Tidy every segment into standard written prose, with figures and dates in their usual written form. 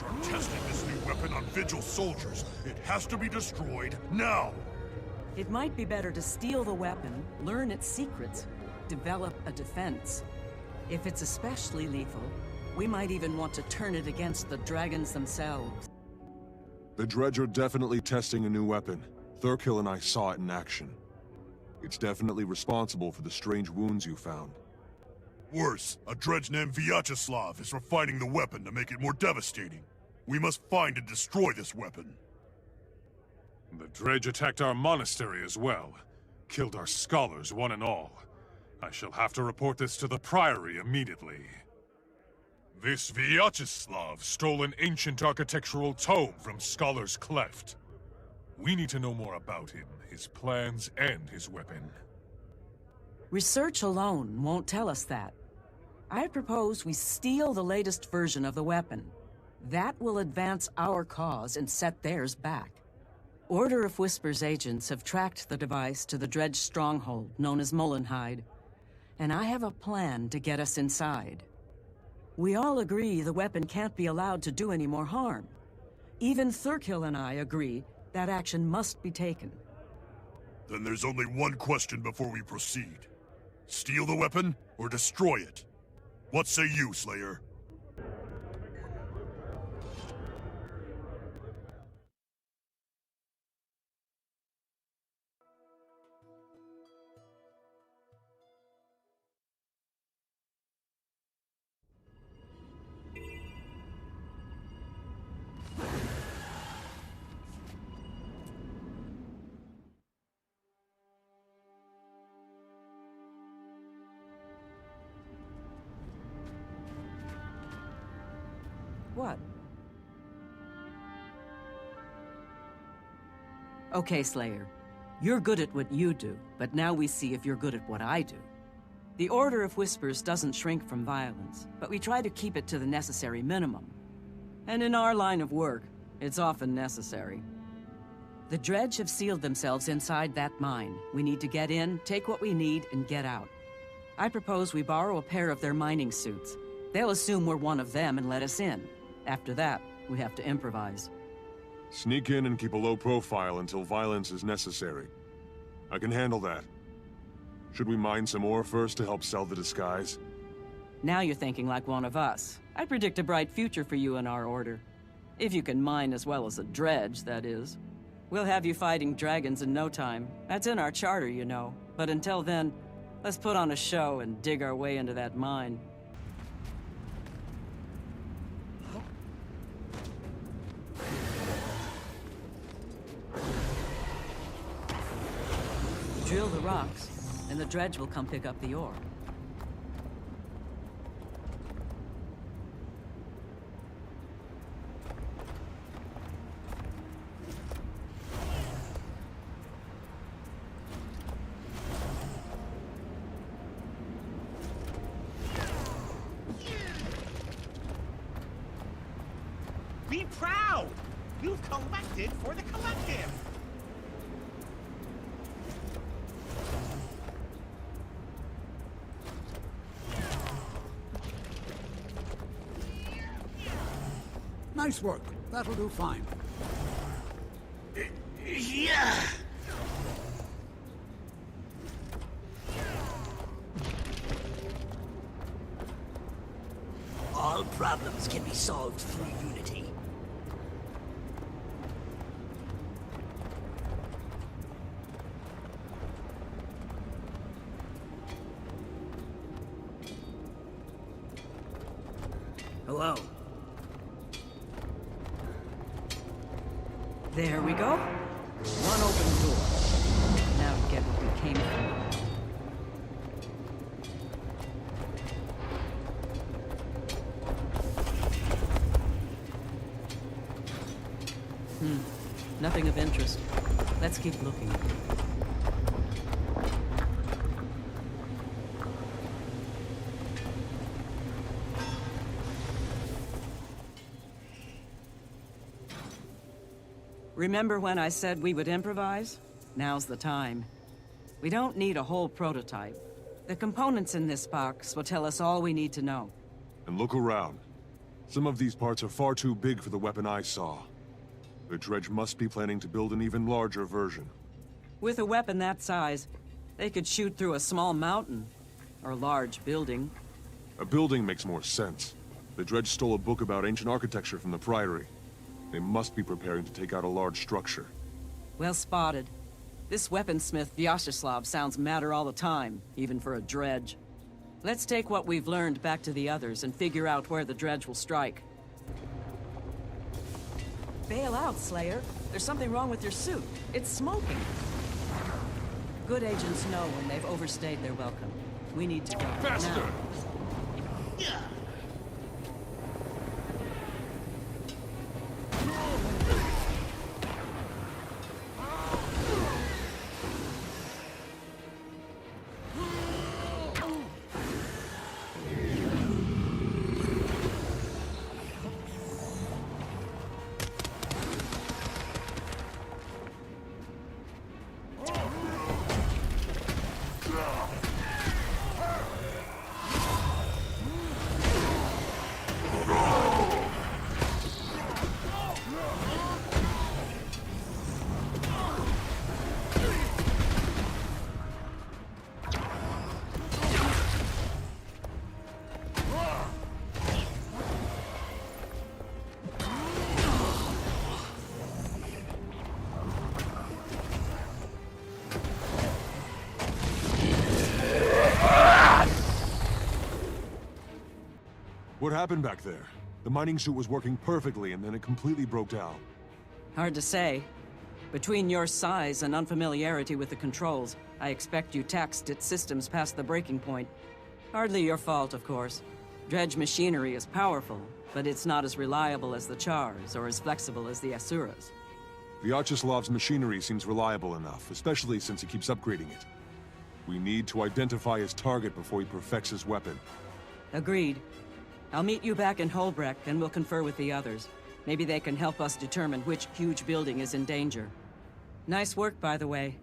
Dredge are testing this new weapon on Vigil soldiers. It has to be destroyed now! It might be better to steal the weapon, learn its secrets, develop a defense. If it's especially lethal, we might even want to turn it against the dragons themselves. The Dredge are definitely testing a new weapon. Thurkill and I saw it in action. It's definitely responsible for the strange wounds you found. Worse, a Dredge named Vyacheslav is refining the weapon to make it more devastating. We must find and destroy this weapon. The Dredge attacked our monastery as well. Killed our scholars, one and all. I shall have to report this to the Priory immediately. This Vyacheslav stole an ancient architectural tome from Scholar's Cleft. We need to know more about him, his plans, and his weapon. Research alone won't tell us that. I propose we steal the latest version of the weapon. That will advance our cause and set theirs back. Order of Whispers agents have tracked the device to the Dredge stronghold, known as Mullenhide. And I have a plan to get us inside. We all agree the weapon can't be allowed to do any more harm. Even Thurkill and I agree that action must be taken. Then there's only one question before we proceed. Steal the weapon, or destroy it? What say you, Slayer? What? Okay, Slayer. You're good at what you do, but now we see if you're good at what I do. The Order of Whispers doesn't shrink from violence, but we try to keep it to the necessary minimum. And in our line of work, it's often necessary. The Dredge have sealed themselves inside that mine. We need to get in, take what we need, and get out. I propose we borrow a pair of their mining suits. They'll assume we're one of them and let us in. After that, we have to improvise. Sneak in and keep a low profile until violence is necessary. I can handle that. Should we mine some ore first to help sell the disguise? Now you're thinking like one of us. I predict a bright future for you in our order. If you can mine as well as a Dredge, that is. We'll have you fighting dragons in no time. That's in our charter, you know. But until then, let's put on a show and dig our way into that mine. Drill the rocks, and the Dredge will come pick up the ore. Be proud! You've collected for the collective! Nice work. That'll do fine. Yeah! All problems can be solved through unity. Hello. There we go. One open door. Now to get what we came for. Nothing of interest. Let's keep looking. Remember when I said we would improvise? Now's the time. We don't need a whole prototype. The components in this box will tell us all we need to know. And look around. Some of these parts are far too big for the weapon I saw. The Dredge must be planning to build an even larger version. With a weapon that size, they could shoot through a small mountain. Or a large building. A building makes more sense. The Dredge stole a book about ancient architecture from the Priory. They must be preparing to take out a large structure. Well spotted. This weaponsmith Vyacheslav sounds madder all the time, even for a Dredge. Let's take what we've learned back to the others and figure out where the Dredge will strike. Bail out, Slayer. There's something wrong with your suit. It's smoking. Good agents know when they've overstayed their welcome. We need to go. Faster! Now. What happened back there? The mining suit was working perfectly and then it completely broke down. Hard to say. Between your size and unfamiliarity with the controls, I expect you taxed its systems past the breaking point. Hardly your fault, of course. Dredge machinery is powerful, but it's not as reliable as the Chars or as flexible as the Asuras. Vyacheslav's machinery seems reliable enough, especially since he keeps upgrading it. We need to identify his target before he perfects his weapon. Agreed. I'll meet you back in Holbrecht and we'll confer with the others. Maybe they can help us determine which huge building is in danger. Nice work, by the way.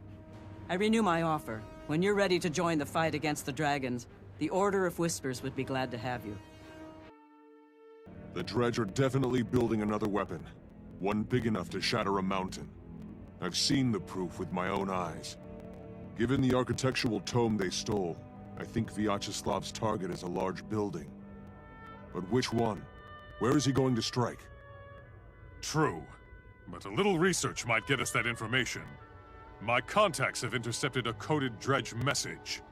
I renew my offer. When you're ready to join the fight against the dragons, the Order of Whispers would be glad to have you. The Dredge are definitely building another weapon. One big enough to shatter a mountain. I've seen the proof with my own eyes. Given the architectural tome they stole, I think Vyacheslav's target is a large building. But which one? Where is he going to strike? True. But a little research might get us that information. My contacts have intercepted a coded Dredge message.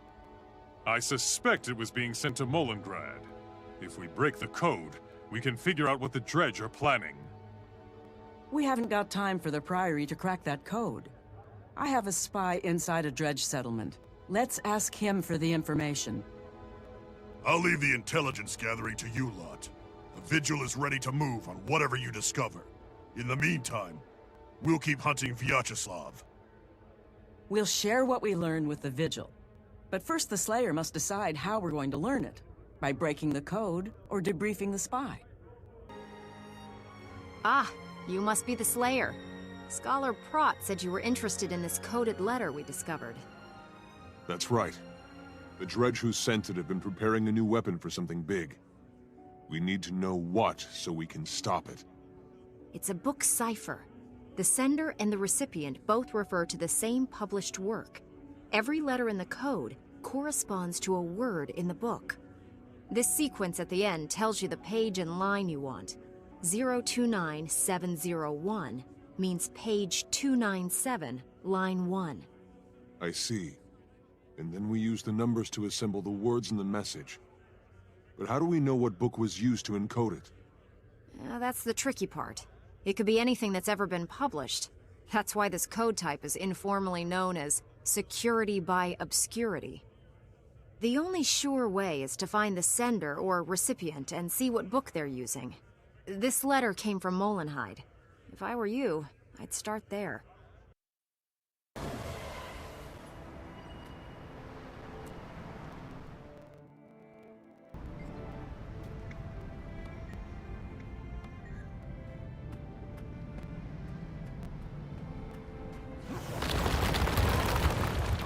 I suspect it was being sent to Molengrad. If we break the code, we can figure out what the Dredge are planning. We haven't got time for the Priory to crack that code. I have a spy inside a Dredge settlement. Let's ask him for the information. I'll leave the intelligence gathering to you lot. The Vigil is ready to move on whatever you discover. In the meantime, we'll keep hunting Vyacheslav. We'll share what we learn with the Vigil. But first the Slayer must decide how we're going to learn it. By breaking the code, or debriefing the spy. Ah, you must be the Slayer. Scholar Prot said you were interested in this coded letter we discovered. That's right. The Dredge who sent it have been preparing a new weapon for something big. We need to know what so we can stop it. It's a book cipher. The sender and the recipient both refer to the same published work. Every letter in the code corresponds to a word in the book. This sequence at the end tells you the page and line you want. 029701 means page 297, line 1. I see. And then we use the numbers to assemble the words in the message. But how do we know what book was used to encode it? That's the tricky part. It could be anything that's ever been published. That's why this code type is informally known as security by obscurity. The only sure way is to find the sender or recipient and see what book they're using. This letter came from Molenheide. If I were you, I'd start there.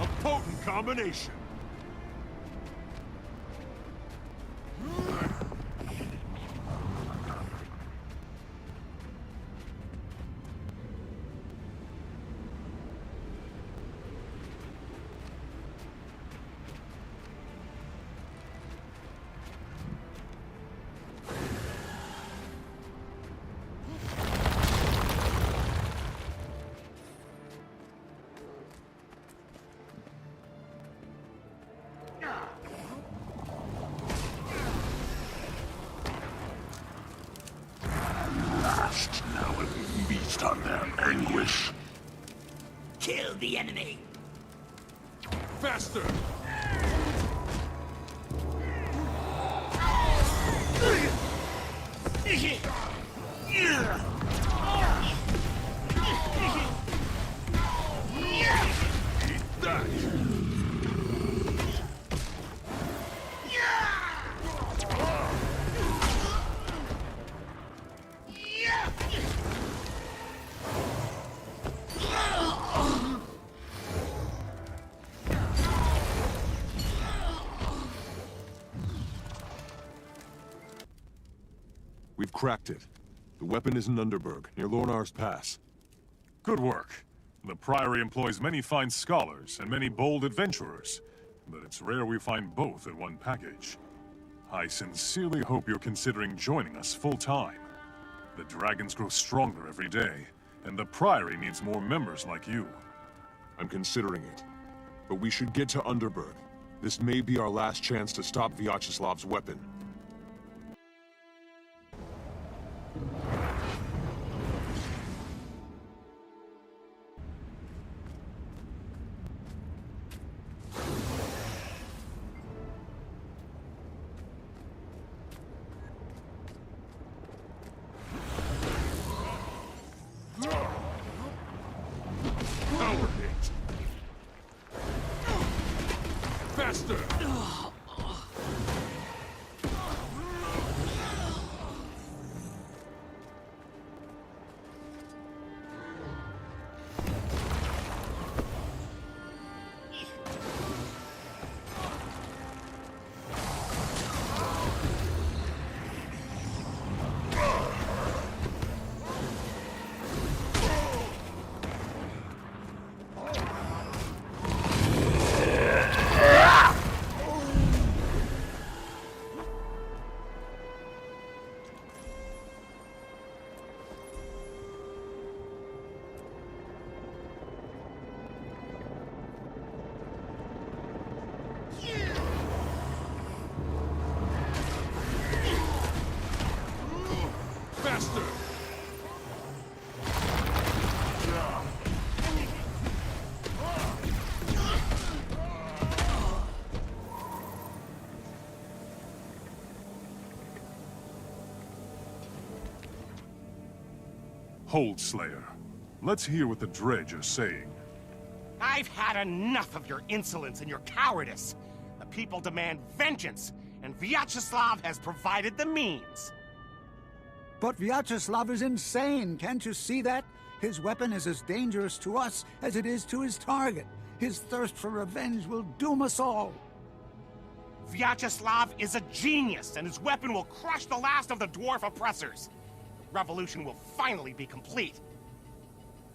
A potent combination! Last now and feast on their anguish. Kill the enemy! Faster! Eat that! We've cracked it. The weapon is in Underberg, near Lornar's Pass. Good work. The Priory employs many fine scholars and many bold adventurers, but it's rare we find both in one package. I sincerely hope you're considering joining us full-time. The dragons grow stronger every day, and the Priory needs more members like you. I'm considering it. But we should get to Underberg. This may be our last chance to stop Vyacheslav's weapon. Power hit. Faster! Faster! Hold, Slayer. Let's hear what the Dredge are saying. I've had enough of your insolence and your cowardice. The people demand vengeance, and Vyacheslav has provided the means. But Vyacheslav is insane, can't you see that? His weapon is as dangerous to us as it is to his target. His thirst for revenge will doom us all. Vyacheslav is a genius, and his weapon will crush the last of the dwarf oppressors. The revolution will finally be complete.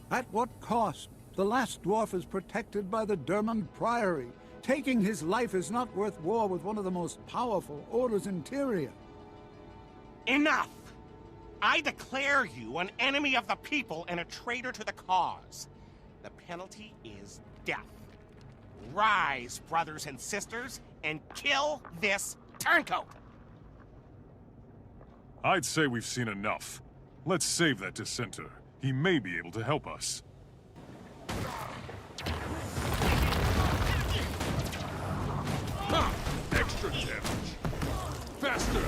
At what cost? The last dwarf is protected by the Derman Priory. Taking his life is not worth war with one of the most powerful orders in Tyria. Enough! I declare you an enemy of the people and a traitor to the cause. The penalty is death. Rise, brothers and sisters, and kill this turncoat! I'd say we've seen enough. Let's save that dissenter. He may be able to help us. Ha! Extra damage! Faster!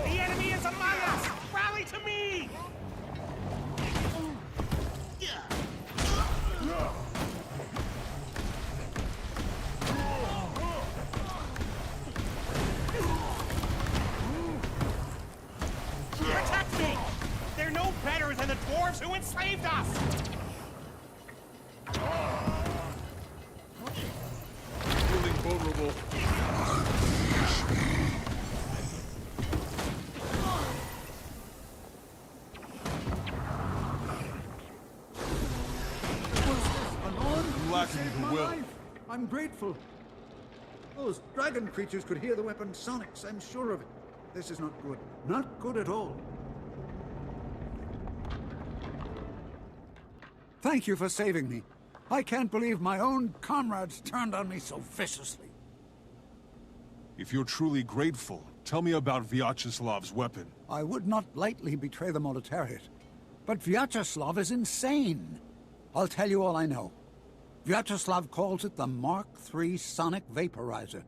The enemy is among us! Rally to me! Protect me! They're no better than the dwarves who enslaved us! Feeling vulnerable. I'm lacking the will. I'm grateful. Those dragon creatures could hear the weapon's sonics, I'm sure of it. This is not good. Not good at all. Thank you for saving me. I can't believe my own comrades turned on me so viciously. If you're truly grateful, tell me about Vyacheslav's weapon. I would not lightly betray the Militariat, but Vyacheslav is insane. I'll tell you all I know. Vyacheslav calls it the Mark III Sonic Vaporizer.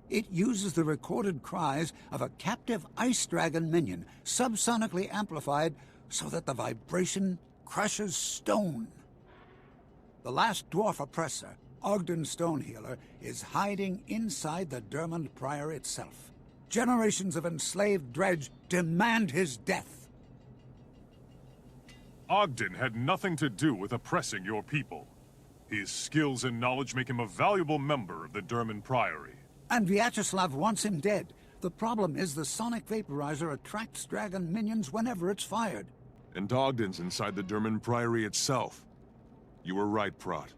It uses the recorded cries of a captive ice dragon minion, subsonically amplified so that the vibration crushes stone. The last dwarf oppressor, Ogden Stonehealer, is hiding inside the Dermond Priory itself. Generations of enslaved dredge demand his death. Ogden had nothing to do with oppressing your people. His skills and knowledge make him a valuable member of the Dermond Priory. And Vyacheslav wants him dead. The problem is the sonic vaporizer attracts dragon minions whenever it's fired. And Ogden's inside the Dermond Priory itself. You were right, Prot.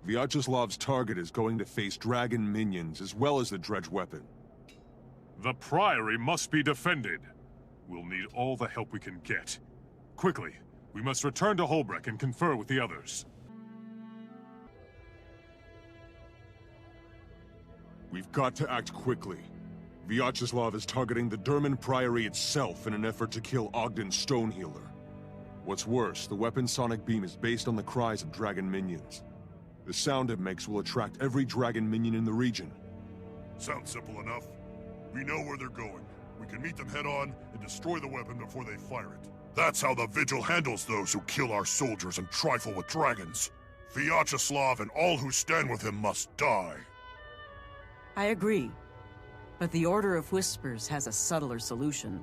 Vyacheslav's target is going to face dragon minions as well as the dredge weapon. The Priory must be defended. We'll need all the help we can get. Quickly, we must return to Holbrook and confer with the others. We've got to act quickly. Vyacheslav is targeting the Dermond Priory itself in an effort to kill Ogden Stonehealer. What's worse, the weapon's sonic beam is based on the cries of dragon minions. The sound it makes will attract every dragon minion in the region. Sounds simple enough. We know where they're going. We can meet them head-on and destroy the weapon before they fire it. That's how the Vigil handles those who kill our soldiers and trifle with dragons. Vyacheslav and all who stand with him must die. I agree. But the Order of Whispers has a subtler solution.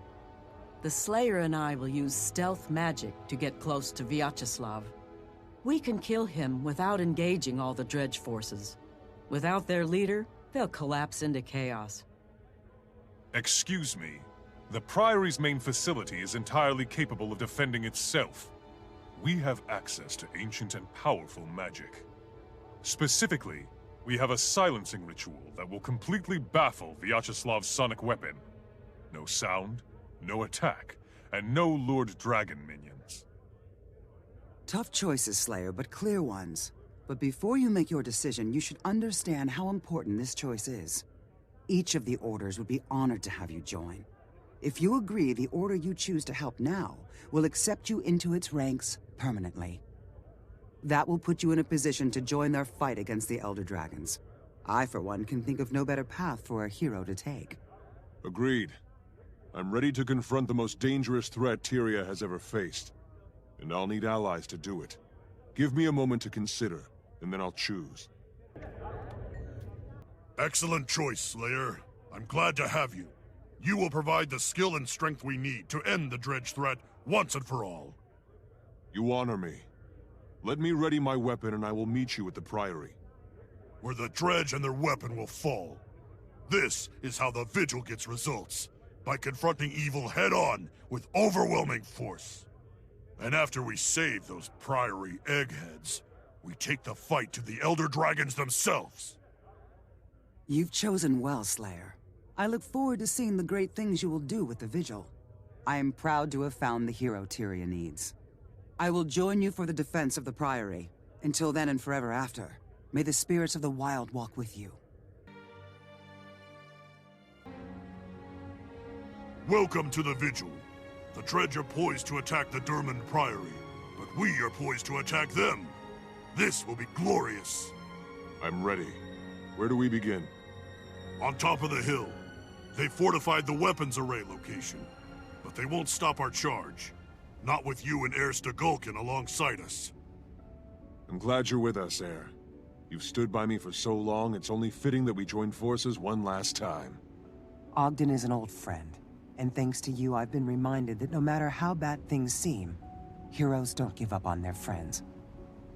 The Slayer and I will use stealth magic to get close to Vyacheslav. We can kill him without engaging all the dredge forces. Without their leader, they'll collapse into chaos. Excuse me. The Priory's main facility is entirely capable of defending itself. We have access to ancient and powerful magic. Specifically, we have a silencing ritual that will completely baffle Vyacheslav's sonic weapon. No sound, no attack, and no lured dragon minions. Tough choices, Slayer, but clear ones. But before you make your decision, you should understand how important this choice is. Each of the orders would be honored to have you join. If you agree, the order you choose to help now will accept you into its ranks permanently. That will put you in a position to join their fight against the Elder Dragons. I, for one, can think of no better path for a hero to take. Agreed. I'm ready to confront the most dangerous threat Tyria has ever faced. And I'll need allies to do it. Give me a moment to consider, and then I'll choose. Excellent choice, Slayer. I'm glad to have you. You will provide the skill and strength we need to end the dredge threat once and for all. You honor me. Let me ready my weapon and I will meet you at the Priory. Where the dredge and their weapon will fall. This is how the Vigil gets results. By confronting evil head-on with overwhelming force. And after we save those Priory eggheads, we take the fight to the Elder Dragons themselves. You've chosen well, Slayer. I look forward to seeing the great things you will do with the Vigil. I am proud to have found the hero Tyria needs. I will join you for the defense of the Priory. Until then and forever after, may the spirits of the wild walk with you. Welcome to the Vigil. The Dredge are poised to attack the Dermond Priory, but we are poised to attack them. This will be glorious. I'm ready. Where do we begin? On top of the hill. They fortified the weapons array location, but they won't stop our charge. Not with you and Heir Stagulkin alongside us. I'm glad you're with us, Heir. You've stood by me for so long, it's only fitting that we join forces one last time. Ogden is an old friend, and thanks to you, I've been reminded that no matter how bad things seem, heroes don't give up on their friends.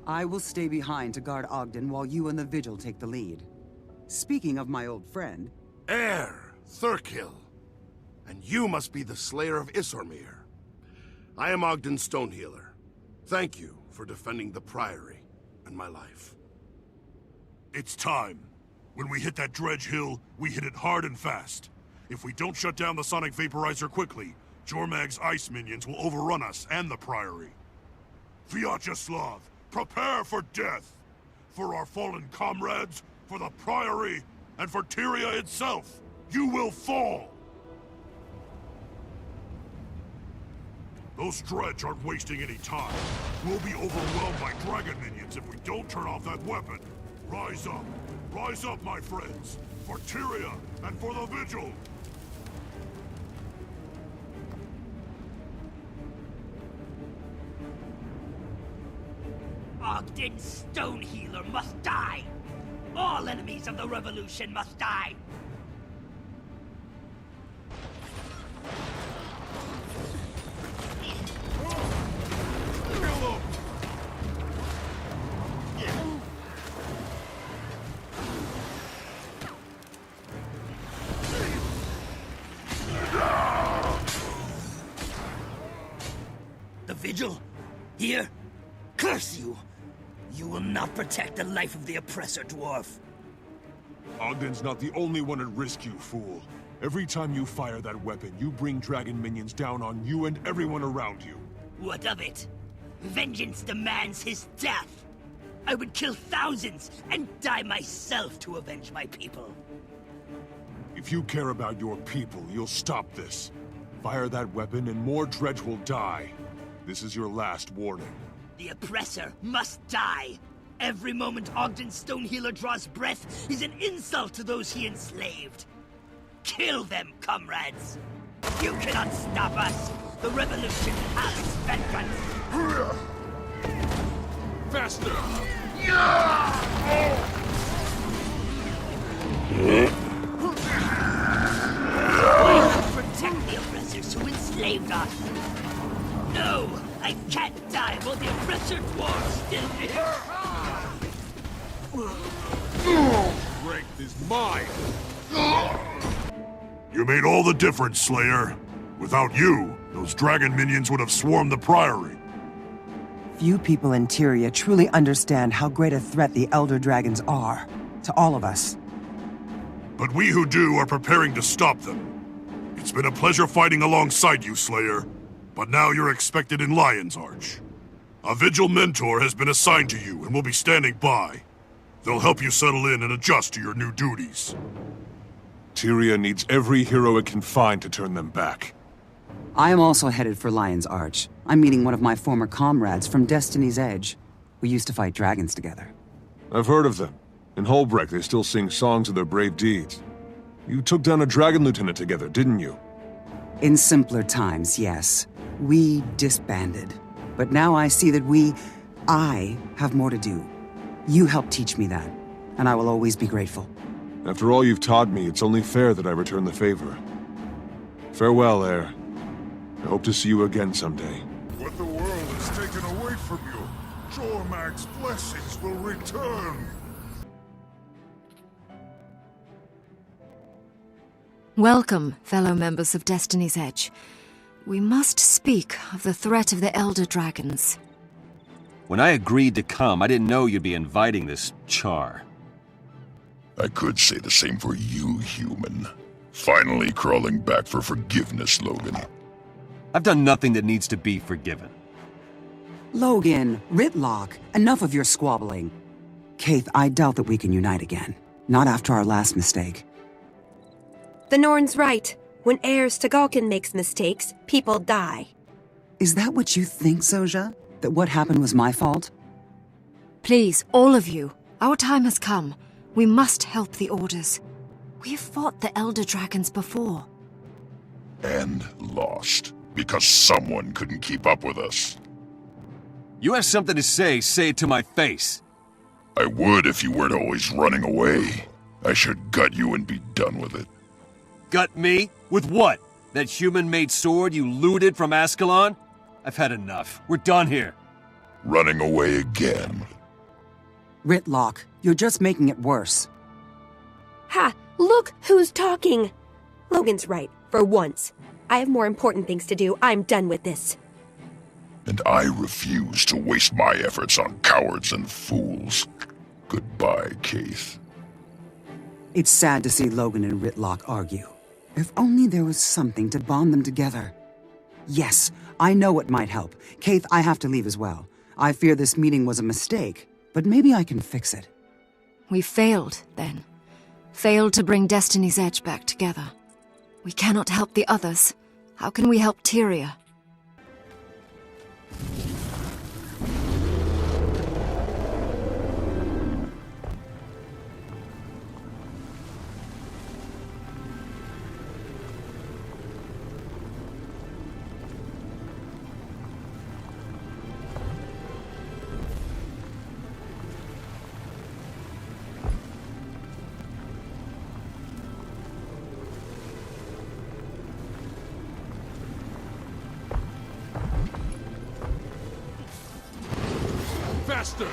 I will stay behind to guard Ogden while you and the Vigil take the lead. Speaking of my old friend... Heir, Thurkill. And you must be the Slayer of Isormir. I am Ogden Stonehealer. Thank you for defending the Priory and my life. It's time. When we hit that dredge hill, we hit it hard and fast. If we don't shut down the sonic vaporizer quickly, Jormag's ice minions will overrun us and the Priory. Vyacheslav, prepare for death! For our fallen comrades, for the Priory, and for Tyria itself, you will fall! Those dredge aren't wasting any time. We'll be overwhelmed by dragon minions if we don't turn off that weapon. Rise up! Rise up, my friends! For Tyria and for the Vigil! Ogden Stonehealer must die! All enemies of the Revolution must die! The Vigil? Here? Curse you! You will not protect the life of the oppressor, dwarf. Ogden's not the only one at risk, you fool. Every time you fire that weapon, you bring dragon minions down on you and everyone around you. What of it? Vengeance demands his death! I would kill thousands and die myself to avenge my people. If you care about your people, you'll stop this. Fire that weapon and more dredge will die. This is your last warning. The oppressor must die! Every moment Ogden Stonehealer draws breath is an insult to those he enslaved! Kill them, comrades! You cannot stop us! The revolution has its vengeance! Faster! Protect the oppressors who enslaved us! No! I can't die while the oppressor dwarf still lives! Strength is mine! You made all the difference, Slayer. Without you, those dragon minions would have swarmed the Priory. Few people in Tyria truly understand how great a threat the Elder Dragons are to all of us. But we who do are preparing to stop them. It's been a pleasure fighting alongside you, Slayer. But now you're expected in Lion's Arch. A Vigil mentor has been assigned to you and will be standing by. They'll help you settle in and adjust to your new duties. Tyria needs every hero it can find to turn them back. I am also headed for Lion's Arch. I'm meeting one of my former comrades from Destiny's Edge. We used to fight dragons together. I've heard of them. In Holbrecht, they still sing songs of their brave deeds. You took down a dragon lieutenant together, didn't you? In simpler times, yes. We disbanded. But now I see that I have more to do. You helped teach me that, and I will always be grateful. After all you've taught me, it's only fair that I return the favor. Farewell, Heir. I hope to see you again someday. What the world has taken away from you, Jormag's blessings will return. Welcome, fellow members of Destiny's Edge. We must speak of the threat of the Elder Dragons. When I agreed to come, I didn't know you'd be inviting this char. I could say the same for you, human. Finally crawling back for forgiveness, Logan. I've done nothing that needs to be forgiven. Logan, Ritlock, enough of your squabbling. Kaith, I doubt that we can unite again. Not after our last mistake. The Norn's right. When heirs to Galkin makes mistakes, people die. Is that what you think, Soja? That what happened was my fault? Please, all of you, our time has come. We must help the Orders. We've fought the Elder Dragons before. And lost. Because someone couldn't keep up with us. You have something to say it to my face. I would if you weren't always running away. I should gut you and be done with it. Gut me? With what? That human-made sword you looted from Ascalon? I've had enough. We're done here. Running away again. Ritlock, you're just making it worse. Ha! Look who's talking! Logan's right, for once. I have more important things to do. I'm done with this. And I refuse to waste my efforts on cowards and fools. Goodbye, Kaith. It's sad to see Logan and Ritlock argue. If only there was something to bond them together. Yes, I know what might help. Kaith, I have to leave as well. I fear this meeting was a mistake, but maybe I can fix it. We failed, then. Failed to bring Destiny's Edge back together. We cannot help the others. How can we help Tyria? Faster!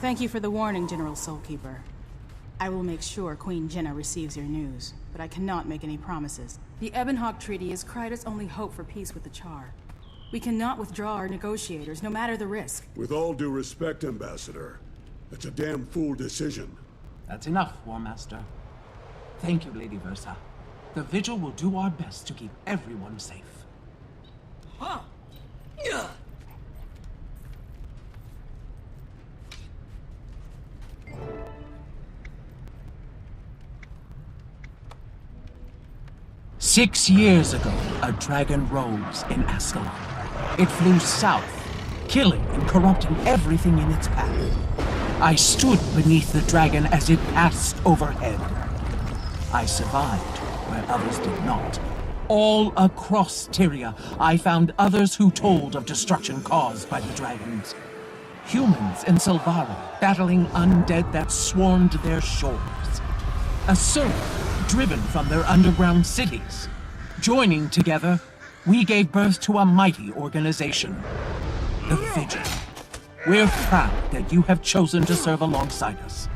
Thank you for the warning, General Soulkeeper. I will make sure Queen Jenna receives your news, but I cannot make any promises. The Ebonhawk Treaty is Kryta's only hope for peace with the Char. We cannot withdraw our negotiators, no matter the risk. With all due respect, Ambassador, it's a damn fool decision. That's enough, War Master. Thank you, Lady Versa. The Vigil will do our best to keep everyone safe. Huh? Yeah. 6 years ago, a dragon rose in Ascalon. It flew south, killing and corrupting everything in its path. I stood beneath the dragon as it passed overhead. I survived where others did not. All across Tyria, I found others who told of destruction caused by the dragons. Humans in Silvara battling undead that swarmed their shores. Asura driven from their underground cities. Joining together, we gave birth to a mighty organization, the Vigil. We're proud that you have chosen to serve alongside us.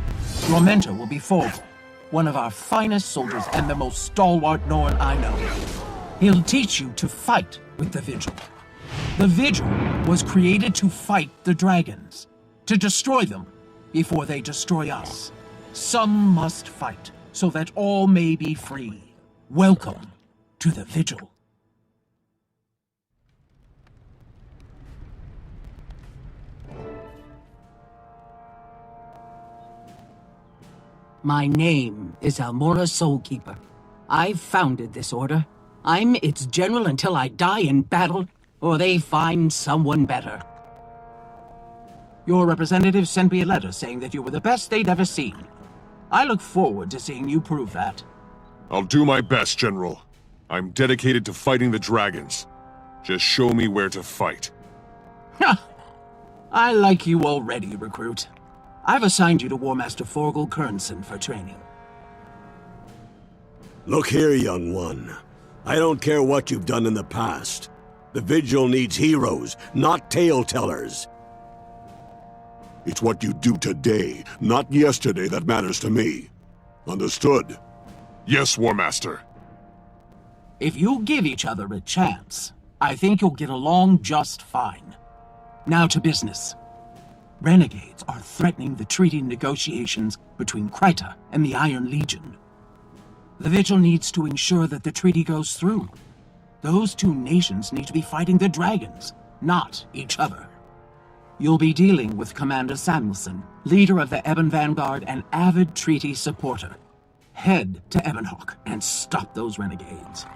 Your mentor will be Forgel, one of our finest soldiers and the most stalwart Norn I know. He'll teach you to fight with the Vigil. The Vigil was created to fight the dragons, to destroy them before they destroy us. Some must fight, so that all may be free. Welcome to the Vigil. My name is Almora Soulkeeper. I've founded this order. I'm its general until I die in battle, or they find someone better. Your representative sent me a letter saying that you were the best they'd ever seen. I look forward to seeing you prove that. I'll do my best, General. I'm dedicated to fighting the dragons. Just show me where to fight. Ha! I like you already, recruit. I've assigned you to War Master Forgel Kernson for training. Look here, young one. I don't care what you've done in the past. The Vigil needs heroes, not tale-tellers. It's what you do today, not yesterday, that matters to me. Understood? Yes, War Master. If you give each other a chance, I think you'll get along just fine. Now to business. Renegades are threatening the treaty negotiations between Kryta and the Iron Legion. The Vigil needs to ensure that the treaty goes through. Those two nations need to be fighting the dragons, not each other. You'll be dealing with Commander Samuelson, leader of the Ebon Vanguard and avid treaty supporter. Head to Ebonhawk and stop those renegades.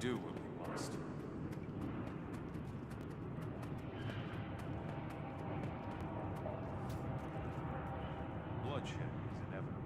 Do what we must. Bloodshed is inevitable.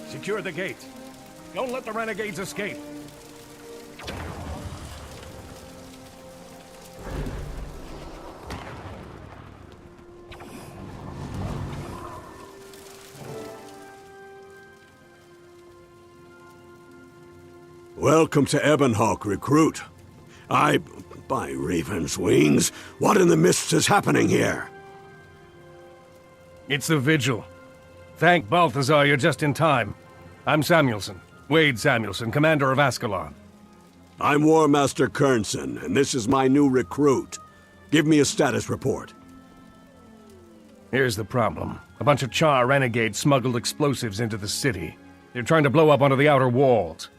Secure the gate. Don't let the renegades escape. Welcome to Ebonhawk, recruit. By Raven's wings, what in the mists is happening here? It's the Vigil. Thank Balthazar, you're just in time. I'm Samuelson. Wade Samuelson, commander of Ascalon. I'm War Master Kernson, and this is my new recruit. Give me a status report. Here's the problem. A bunch of Char renegades smuggled explosives into the city. They're trying to blow up onto the outer walls.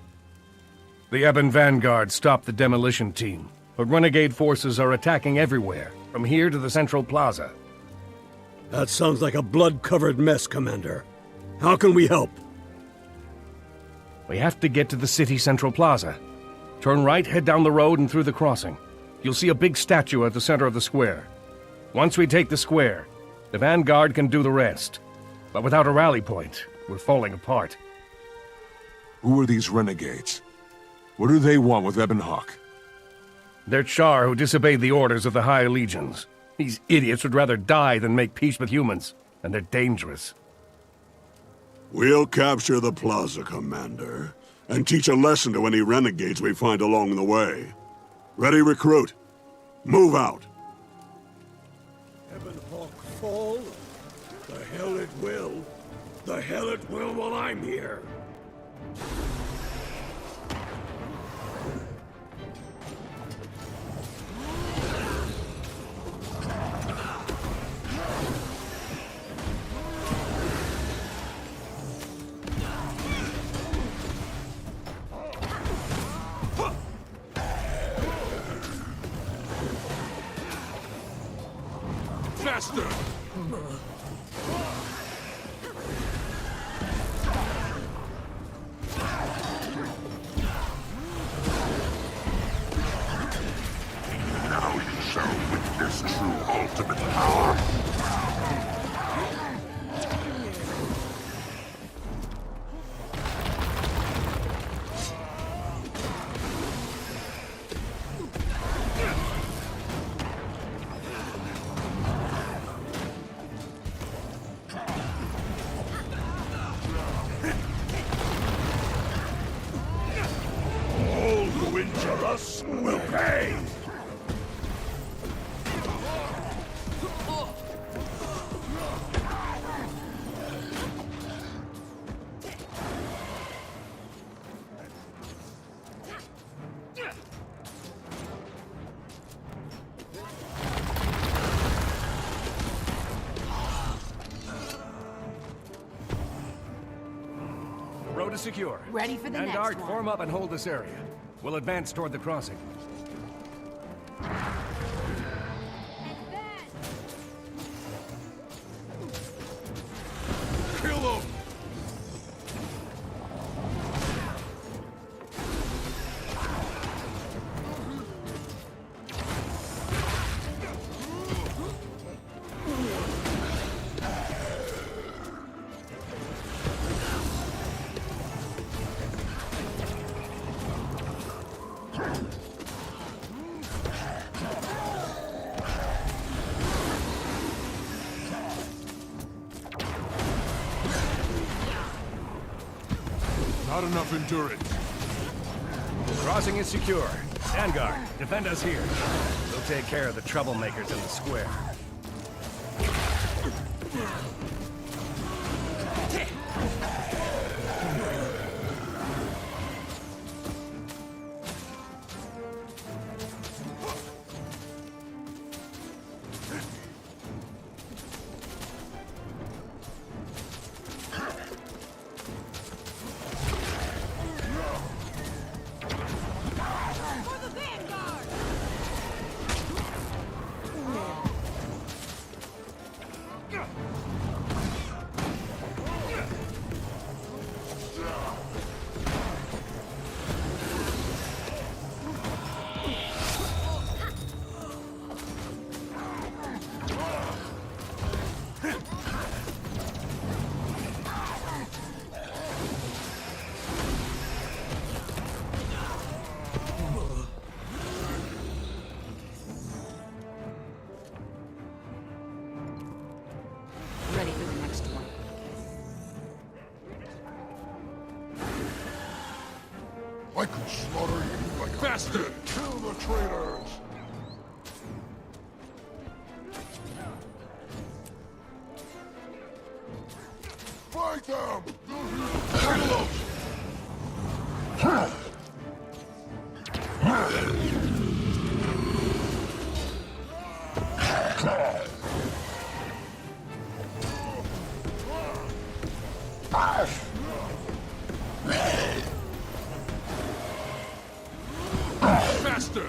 The Ebon Vanguard stopped the demolition team, but renegade forces are attacking everywhere, from here to the Central Plaza. That sounds like a blood-covered mess, Commander. How can we help? We have to get to the city Central Plaza. Turn right, head down the road and through the crossing. You'll see a big statue at the center of the square. Once we take the square, the Vanguard can do the rest. But without a rally point, we're falling apart. Who are these renegades? What do they want with Ebonhawk? They're Char who disobeyed the orders of the High Legions. These idiots would rather die than make peace with humans, and they're dangerous. We'll capture the plaza, Commander, and teach a lesson to any renegades we find along the way. Ready, recruit? Move out! Ebonhawk fall? The hell it will. The hell it will while I'm here. Faster! Now you shall witness true ultimate power. All who injure us will pay! The road is secure. Ready for the Vanguard, next one. form up and hold this area. We'll advance toward the crossing. Kill them! Not enough endurance. Crossing is secure. Vanguard, defend us here. We'll take care of the troublemakers in the square. next one. I could slaughter you like faster! Kill the traitors! Fight them! Faster!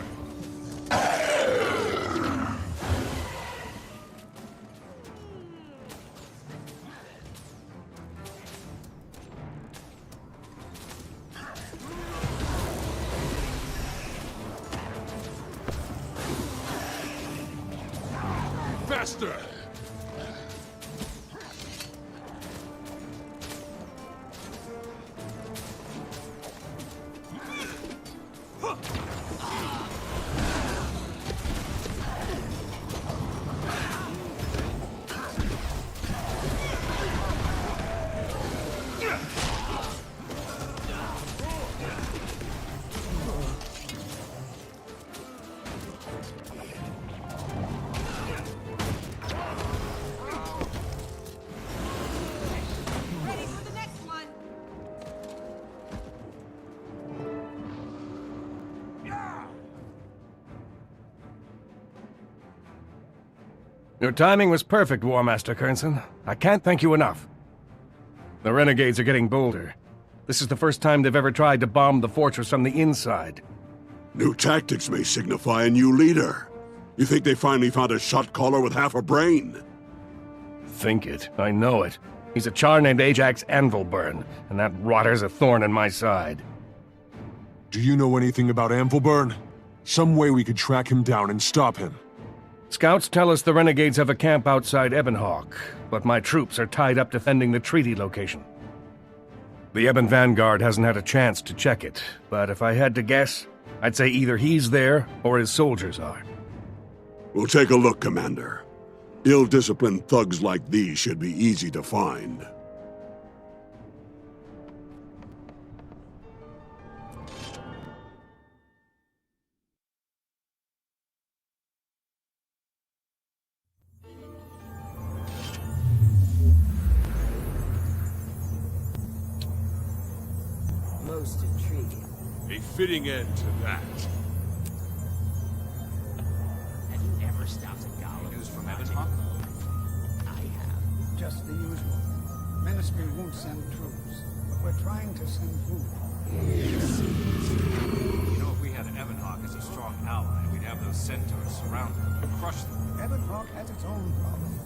Faster! Your timing was perfect, War Master Kernson. I can't thank you enough. The renegades are getting bolder. This is the first time they've ever tried to bomb the fortress from the inside. New tactics may signify a new leader. You think they finally found a shot caller with half a brain? Think it. I know it. He's a char named Ajax Anvilburn, and that rotter's a thorn in my side. Do you know anything about Anvilburn? Some way we could track him down and stop him. Scouts tell us the renegades have a camp outside Ebonhawk, but my troops are tied up defending the treaty location. The Ebon Vanguard hasn't had a chance to check it, but if I had to guess, I'd say either he's there or his soldiers are. We'll take a look, Commander. Ill-disciplined thugs like these should be easy to find. Most intriguing. A fitting end to that. Have you ever stopped a golem? News from Ebonhawk? I have. Just the usual. Ministry won't send troops, but we're trying to send food. You know, if we had Ebonhawk as a strong ally, we'd have those centaurs surrounded and crush them. Ebonhawk has its own problems.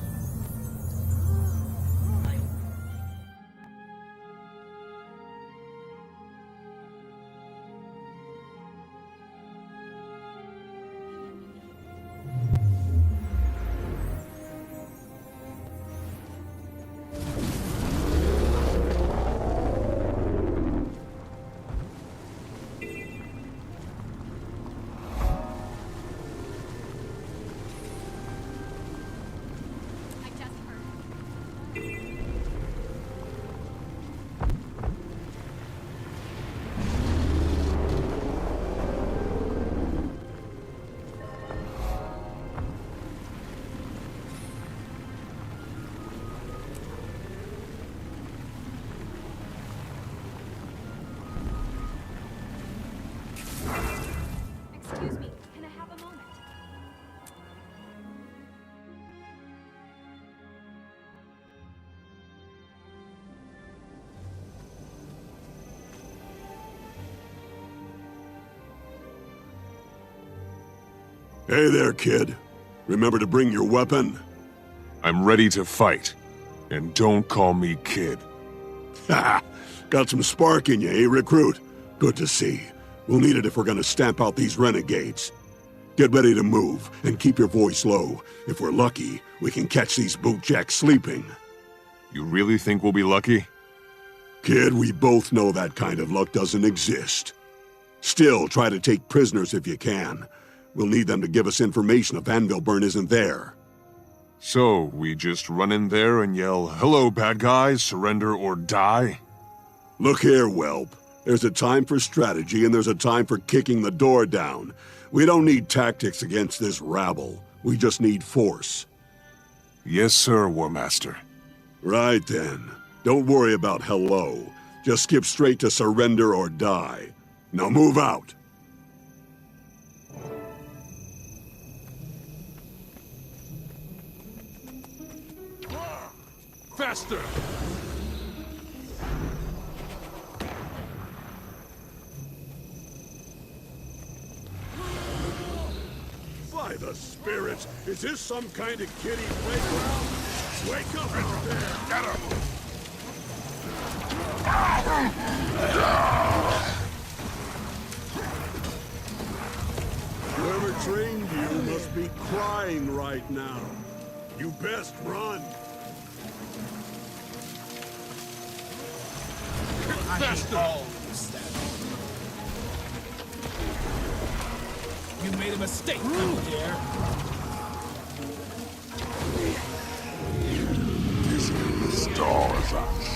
Excuse me, can I have a moment? Hey there, kid. Remember to bring your weapon? I'm ready to fight. And don't call me kid. Ha! Got some spark in you, eh, recruit? Good to see. We'll need it if we're gonna stamp out these renegades. Get ready to move, and keep your voice low. If we're lucky, we can catch these bootjacks sleeping. You really think we'll be lucky? Kid, we both know that kind of luck doesn't exist. Still, try to take prisoners if you can. We'll need them to give us information if Anvilburn isn't there. So, we just run in there and yell, "Hello, bad guys, surrender or die"? Look here, whelp. There's a time for strategy and there's a time for kicking the door down. We don't need tactics against this rabble. We just need force. Yes, sir, War Master. Right then. Don't worry about hello. Just skip straight to surrender or die. Now move out. Faster! By the spirits, is this some kind of kiddie playground? Wake up out there! Get him! Whoever trained you must be crying right now. You best run. You made a mistake, how dare! This is the stars us.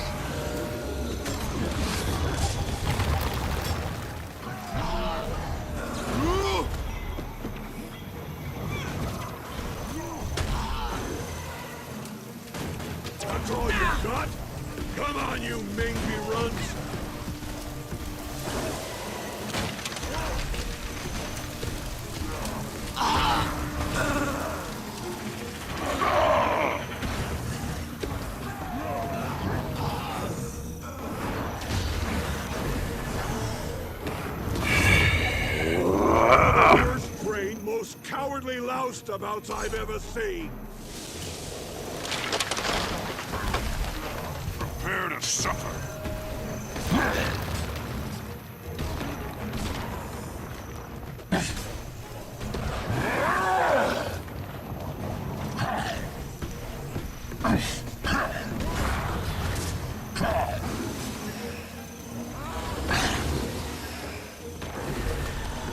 That's all you got? Come on, you mangy runs! Worst-brained, most cowardly loustabouts I've ever seen! Prepare to suffer.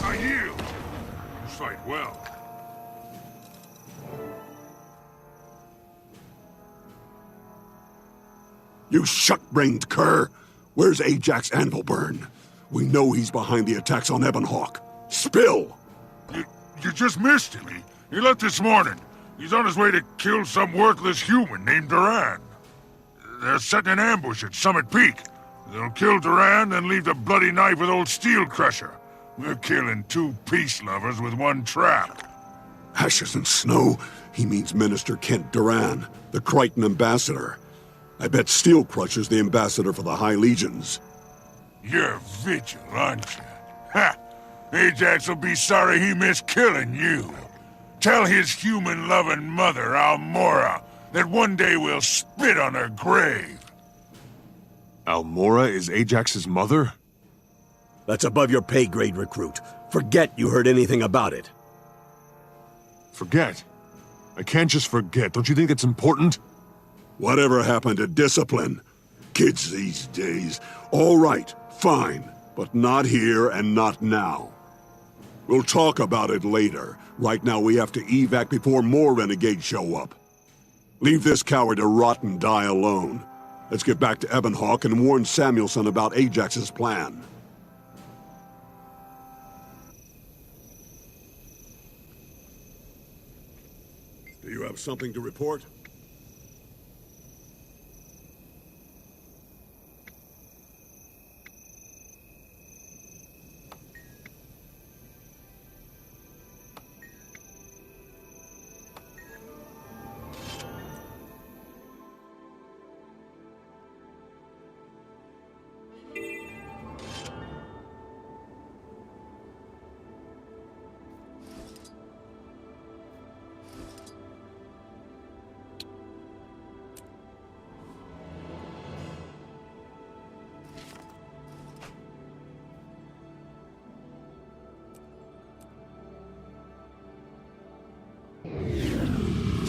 I yield. You fight well. You shuck-brained cur! Where's Ajax Anvilburn? We know he's behind the attacks on Ebonhawk. Spill! You just missed him. He left this morning. He's on his way to kill some worthless human named Duran. They're setting an ambush at Summit Peak. They'll kill Duran, then leave the bloody knife with old Steel Crusher. We're killing two peace lovers with one trap. Ashes and snow? He means Minister Kent Duran, the Crichton ambassador. I bet Steel Crusher's the ambassador for the High Legions. You're Vigil, aren't you? Ha! Ajax will be sorry he missed killing you. Tell his human-loving mother, Almora, that one day we'll spit on her grave. Almora is Ajax's mother? That's above your pay grade, recruit. Forget you heard anything about it. Forget? I can't just forget. Don't you think it's important? Whatever happened to discipline? Kids these days. All right, fine. But not here and not now. We'll talk about it later. Right now we have to evac before more renegades show up. Leave this coward to rot and die alone. Let's get back to Ebonhawk and warn Samuelson about Ajax's plan. Do you have something to report?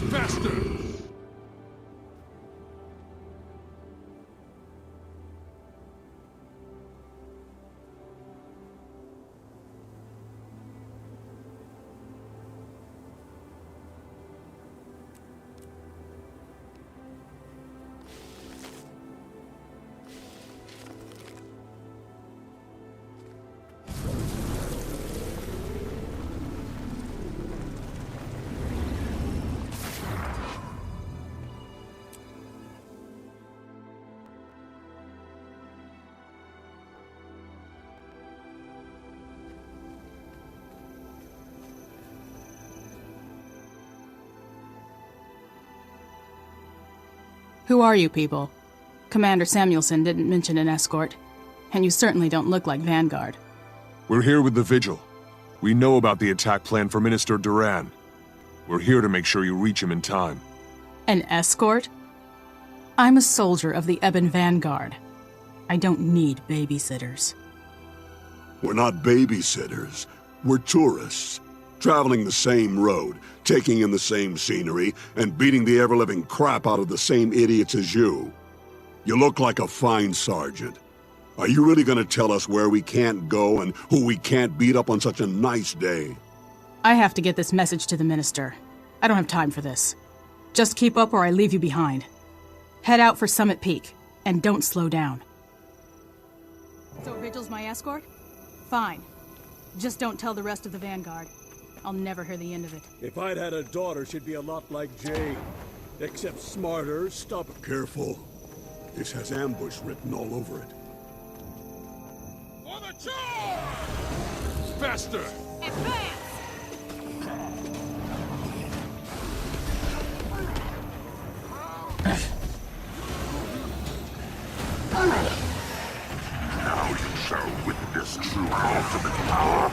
Faster! Who are you people? Commander Samuelson didn't mention an escort, and you certainly don't look like Vanguard. We're here with the Vigil. We know about the attack plan for Minister Duran. We're here to make sure you reach him in time. An escort? I'm a soldier of the Ebon Vanguard. I don't need babysitters. We're not babysitters. We're tourists. Traveling the same road, taking in the same scenery, and beating the ever-living crap out of the same idiots as you. You look like a fine sergeant. Are you really gonna tell us where we can't go and who we can't beat up on such a nice day? I have to get this message to the Minister. I don't have time for this. Just keep up or I leave you behind. Head out for Summit Peak, and don't slow down. So Vigil's my escort? Fine. Just don't tell the rest of the Vanguard. I'll never hear the end of it. If I'd had a daughter, she'd be a lot like Jane. Except smarter, stubborn. Careful. This has ambush written all over it. For the charge! Faster! Advance! Now you shall witness true ultimate power.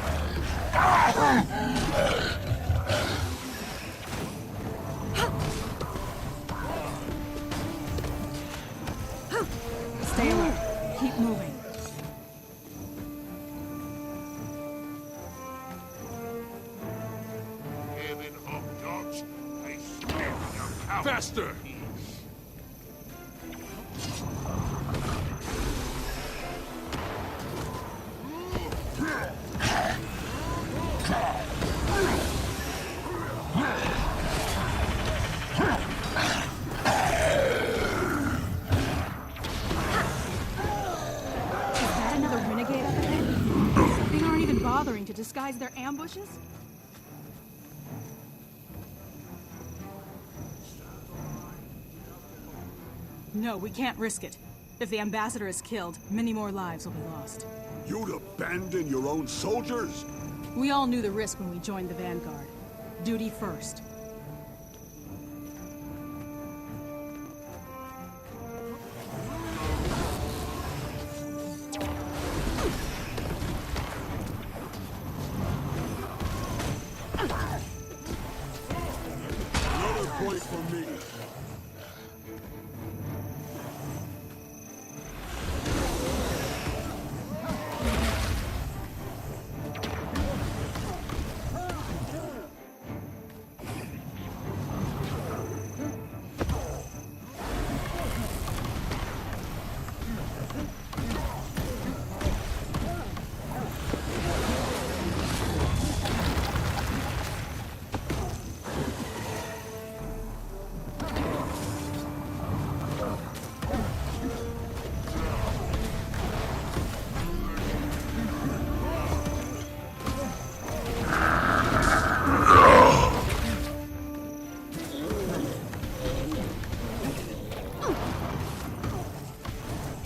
Stay alert. Keep moving. Faster! To disguise their ambushes? No, we can't risk it. If the ambassador is killed, many more lives will be lost. You'd abandon your own soldiers? We all knew the risk when we joined the Vanguard. Duty first.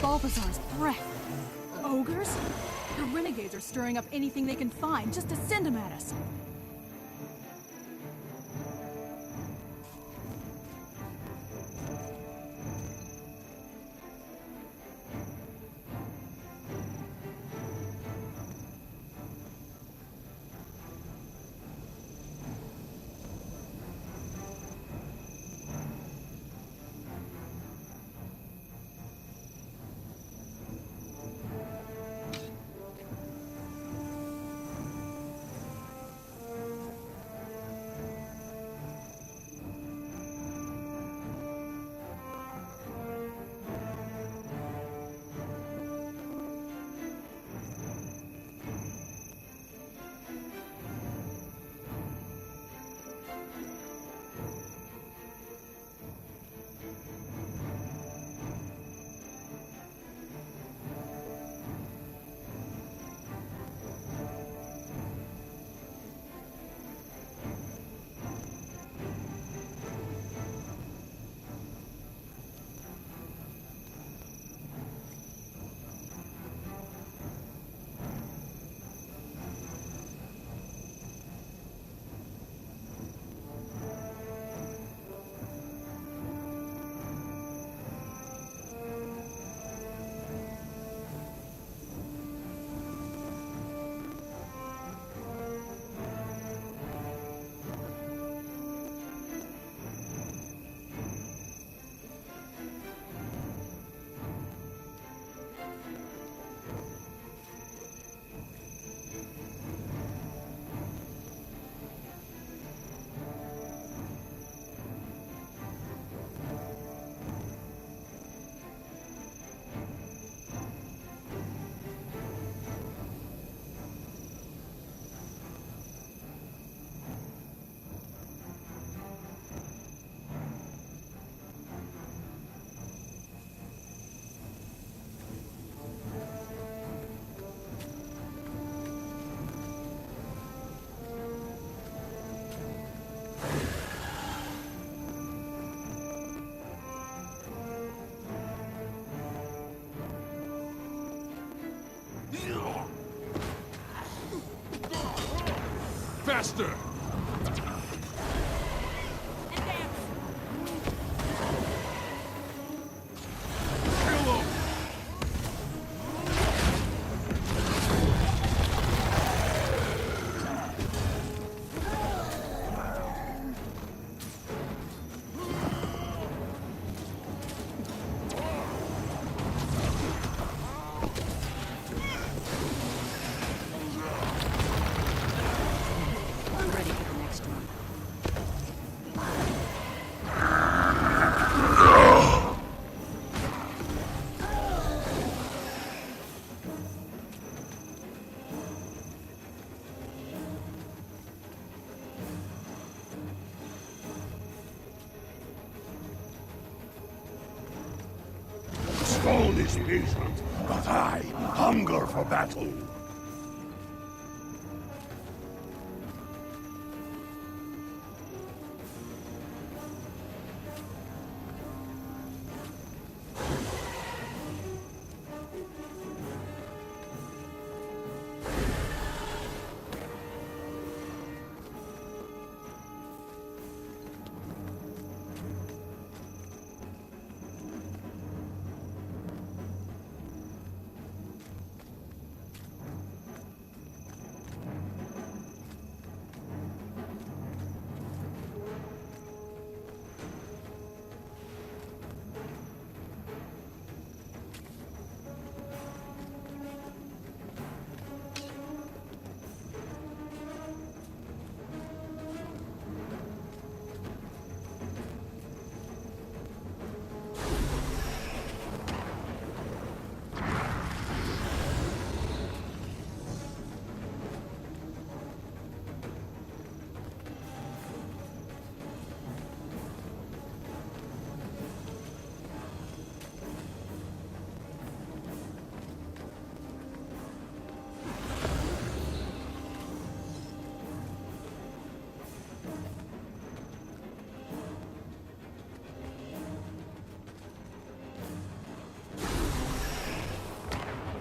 Balthazar's breath. Ogres? The renegades are stirring up anything they can find just to send them at us. Faster! Stone is patient, but I hunger for battle.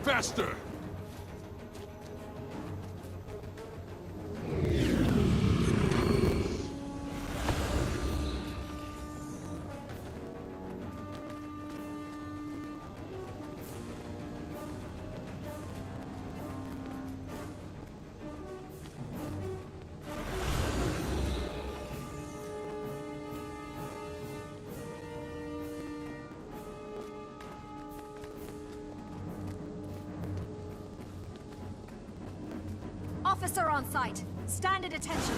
Faster! Officer on site. Stand at attention.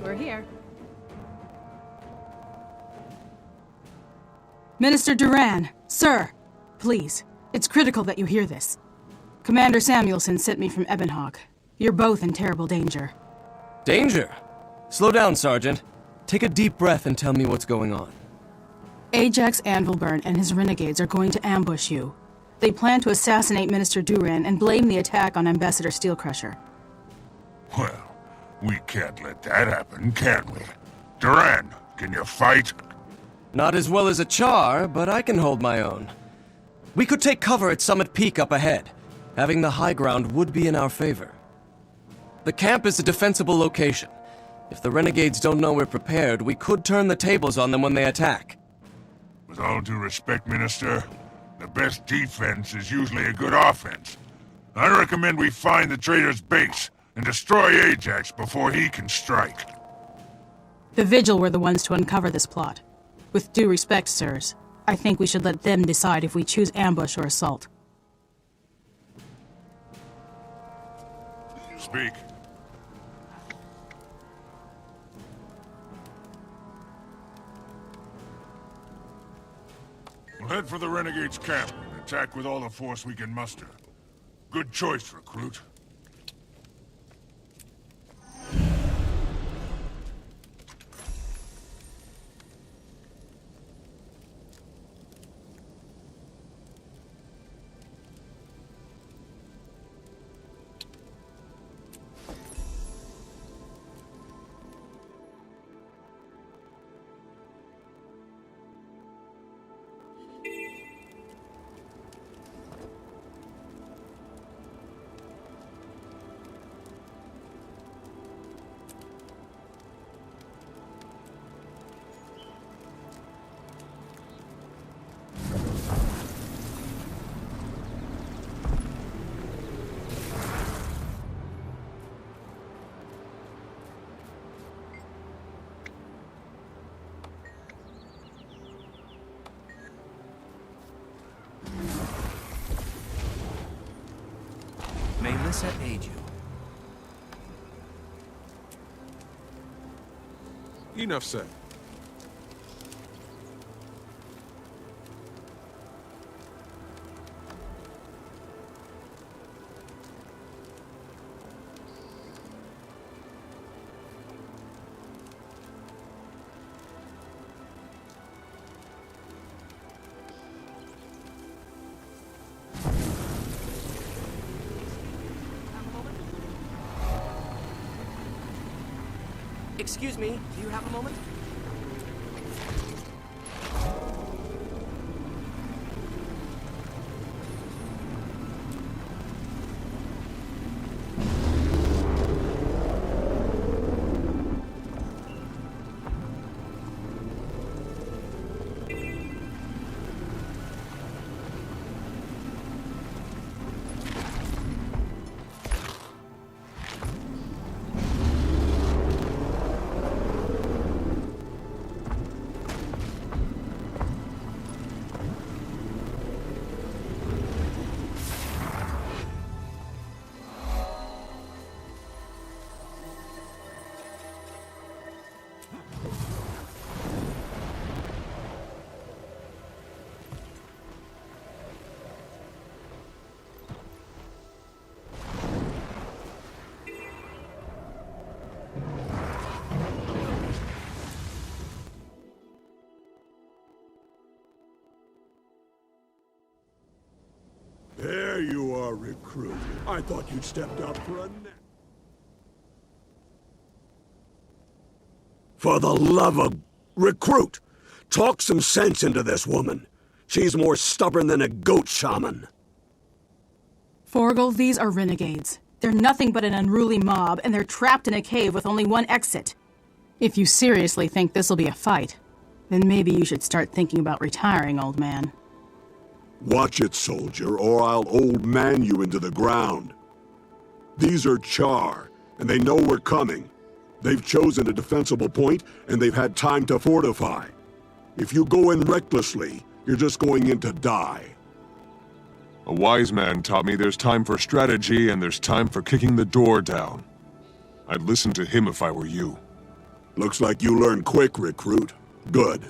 We're here. Minister Duran, sir, please, it's critical that you hear this. Commander Samuelson sent me from Ebonhawk. You're both in terrible danger. Danger? Slow down, Sergeant. Take a deep breath and tell me what's going on. Ajax Anvilburn and his renegades are going to ambush you. They plan to assassinate Minister Duran and blame the attack on Ambassador Steelcrusher. Well, we can't let that happen, can we? Duran, can you fight? Not as well as a Char, but I can hold my own. We could take cover at Summit Peak up ahead. Having the high ground would be in our favor. The camp is a defensible location. If the renegades don't know we're prepared, we could turn the tables on them when they attack. With all due respect, Minister, the best defense is usually a good offense. I recommend we find the traitor's base and destroy Ajax before he can strike. The Vigil were the ones to uncover this plot. With due respect, sirs, I think we should let them decide if we choose ambush or assault. Speak. We'll head for the Renegade's camp and attack with all the force we can muster. Good choice, recruit. May Lissa aid you. Enough said. Excuse me, do you have a moment? There you are, recruit. I thought you'd stepped up for a nap. For the love of... Recruit! Talk some sense into this woman. She's more stubborn than a goat shaman. Forgel, these are renegades. They're nothing but an unruly mob, and they're trapped in a cave with only one exit. If you seriously think this'll be a fight, then maybe you should start thinking about retiring, old man. Watch it, soldier, or I'll old man you into the ground. These are Char, and they know we're coming. They've chosen a defensible point, and they've had time to fortify. If you go in recklessly, you're just going in to die. A wise man taught me there's time for strategy and there's time for kicking the door down. I'd listen to him if I were you. Looks like you learned quick, recruit. Good.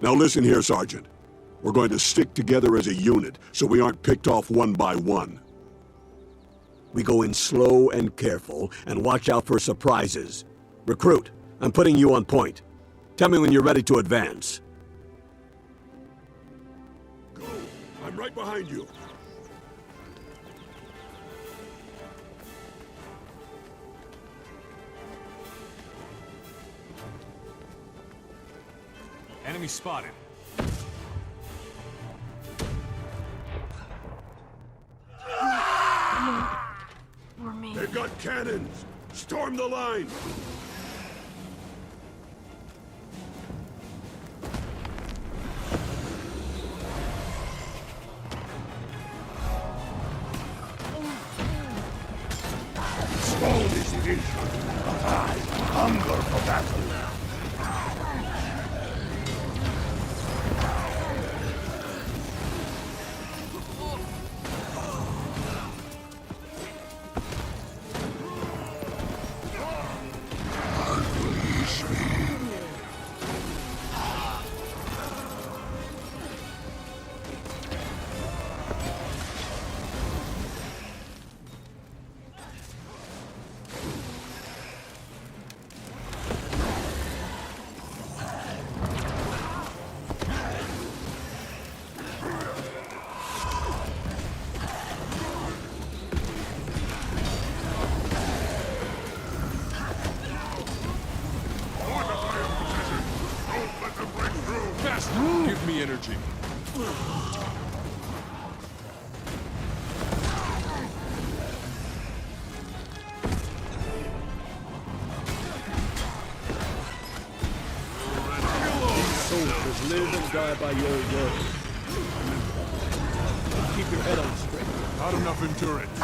Now listen here, Sergeant. We're going to stick together as a unit, so we aren't picked off one by one. We go in slow and careful, and watch out for surprises. Recruit, I'm putting you on point. Tell me when you're ready to advance. Go. I'm right behind you. Enemy spotted. They've got cannons! Storm the line! Stone is vision, but I hunger for battle. Give me energy. Soldiers live and die by your word. Keep your head on straight. Not enough endurance.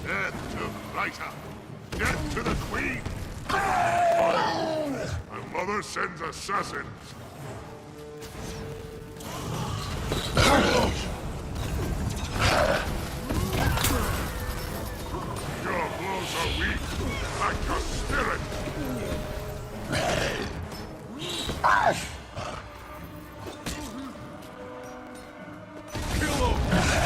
Death to Lyta! Death to the Queen! I'm Father sends assassins. Your blows are weak, like your spirit. Kill him!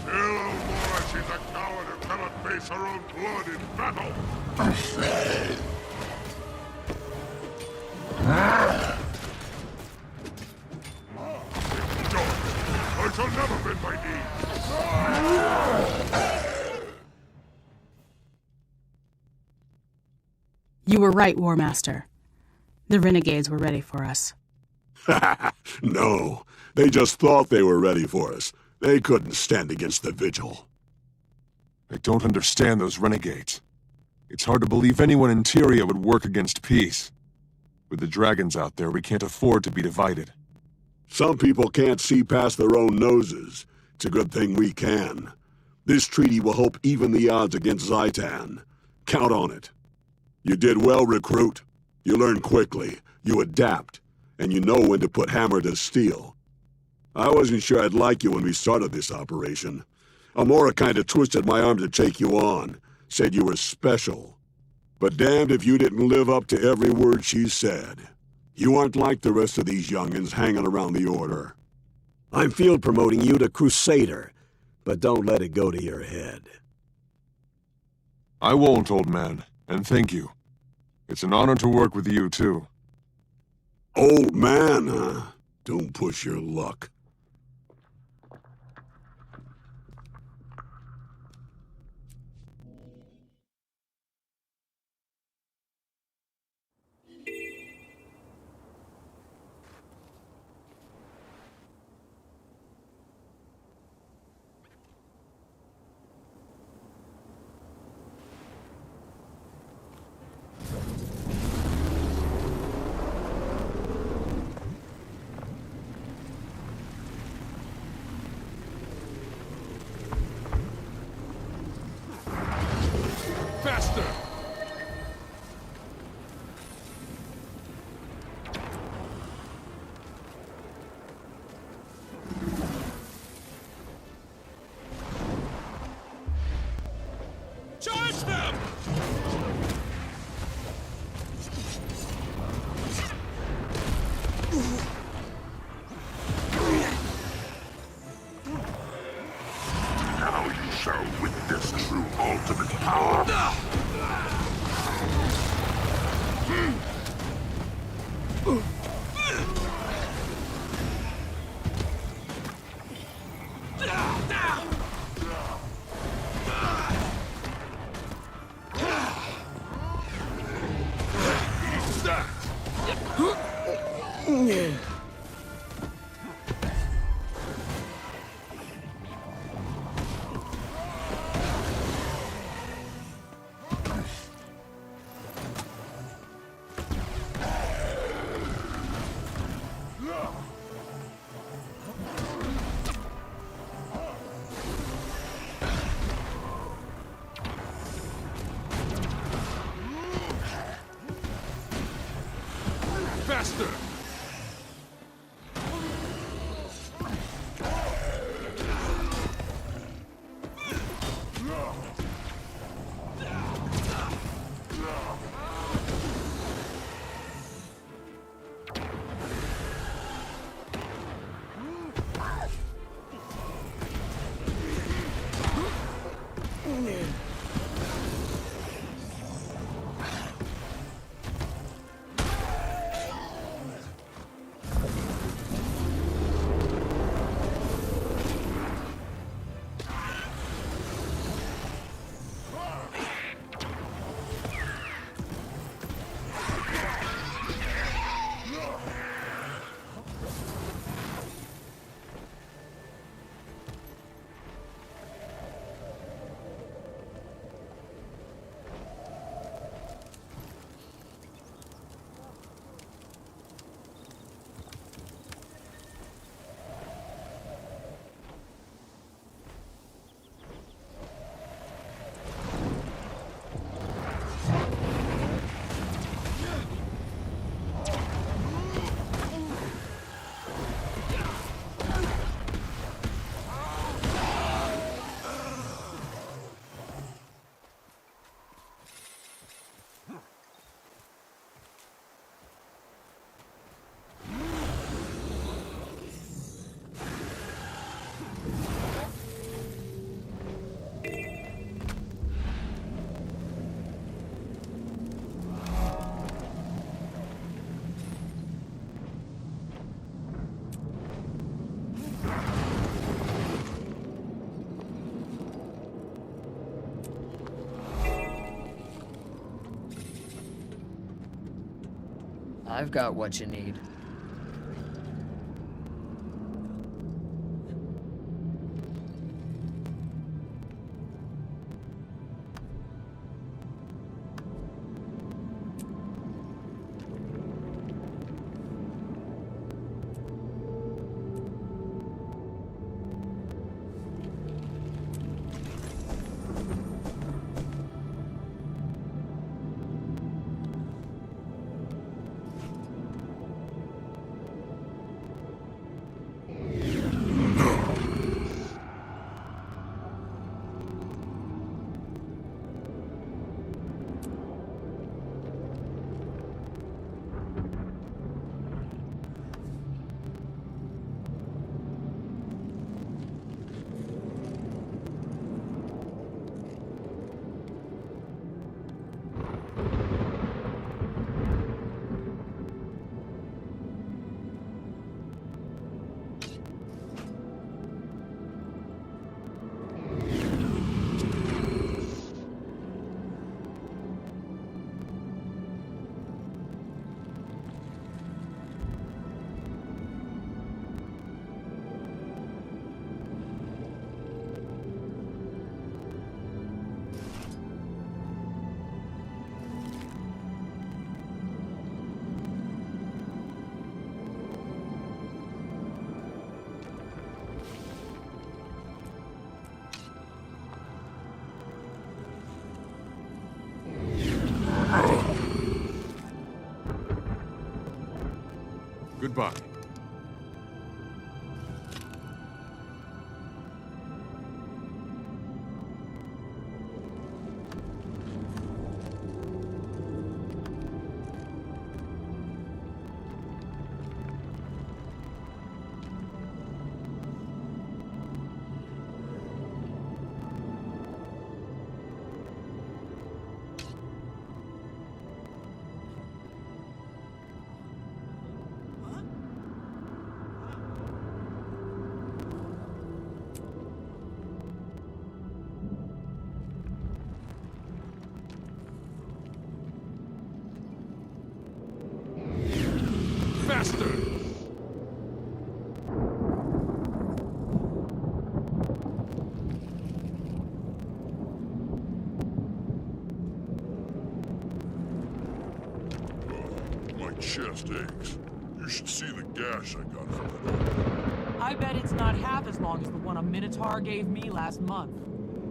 Tell Aurora she's a coward who cannot face her own blood in battle. I shall never bend my knee. You were right, War Master. The renegades were ready for us. No, they just thought they were ready for us. They couldn't stand against the Vigil. I don't understand those renegades. It's hard to believe anyone in Tyria would work against peace. With the dragons out there, we can't afford to be divided. Some people can't see past their own noses. It's a good thing we can. This treaty will help even the odds against Zaitan. Count on it. You did well, recruit. You learn quickly, you adapt, and you know when to put hammer to steel. I wasn't sure I'd like you when we started this operation. Amora kinda twisted my arm to take you on, said you were special. But damned if you didn't live up to every word she said. You aren't like the rest of these youngins hanging around the Order. I'm field promoting you to Crusader, but don't let it go to your head. I won't, old man, and thank you. It's an honor to work with you, too. Old man, huh? Don't push your luck. Faster! Charge them! Now you shall witness true ultimate power. Faster! I've got what you need. Goodbye. Faster! My chest aches. You should see the gash I got from that. I bet it's not half as long as the one a Minotaur gave me last month.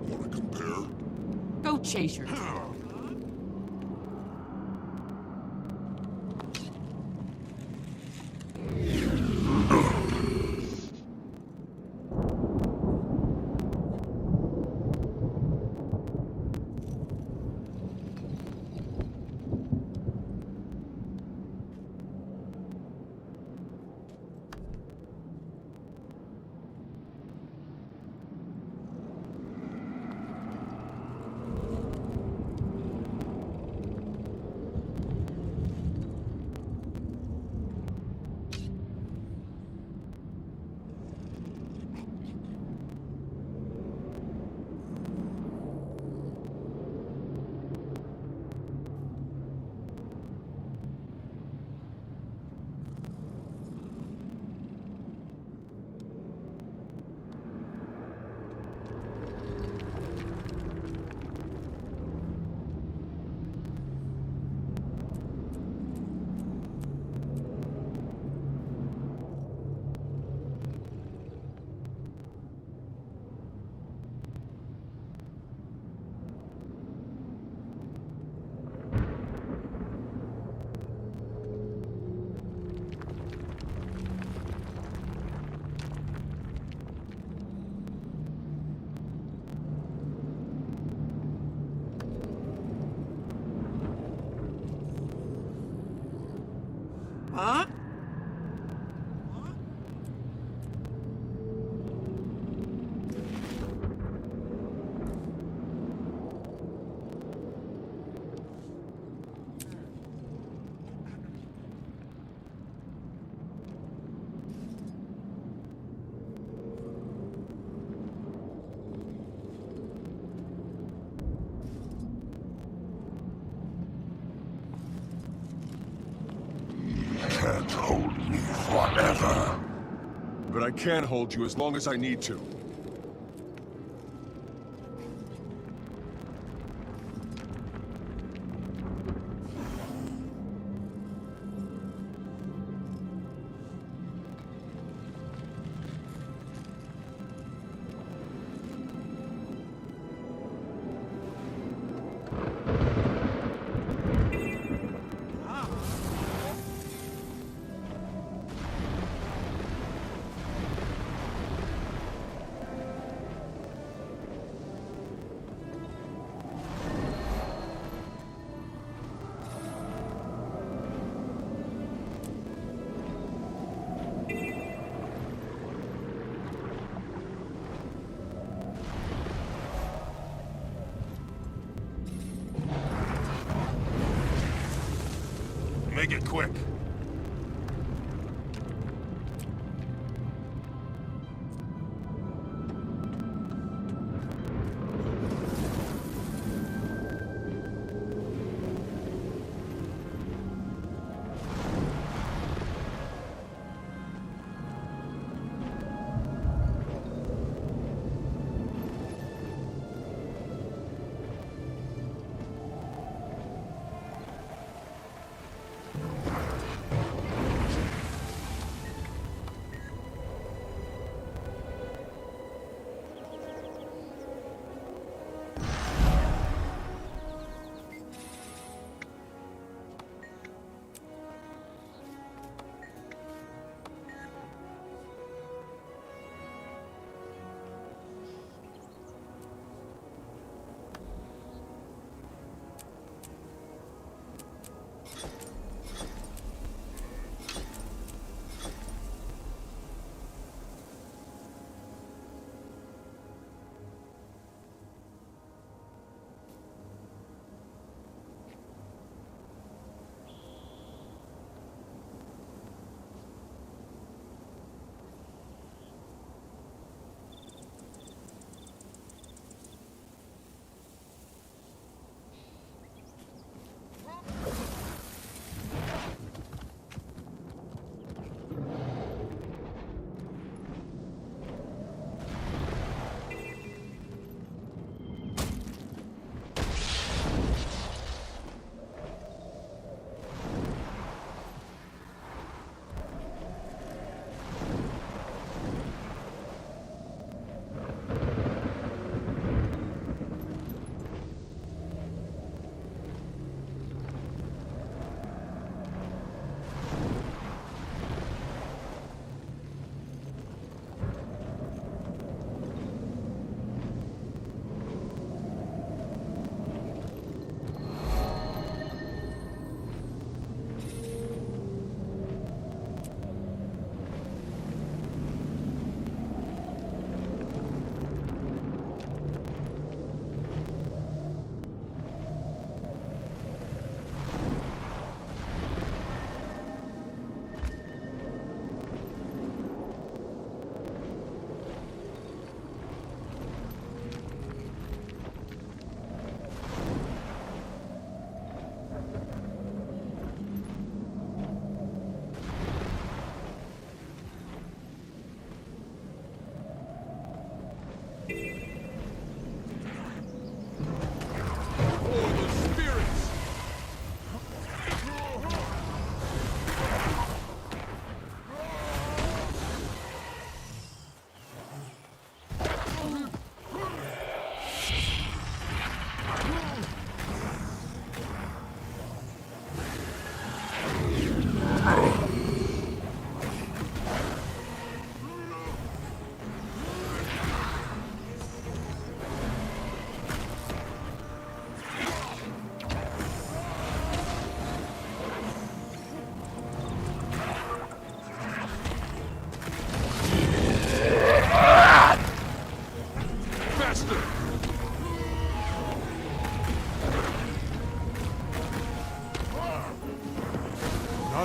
Wanna compare? Go chase your tail. Huh? Forever. But I can hold you as long as I need to. Make it quick.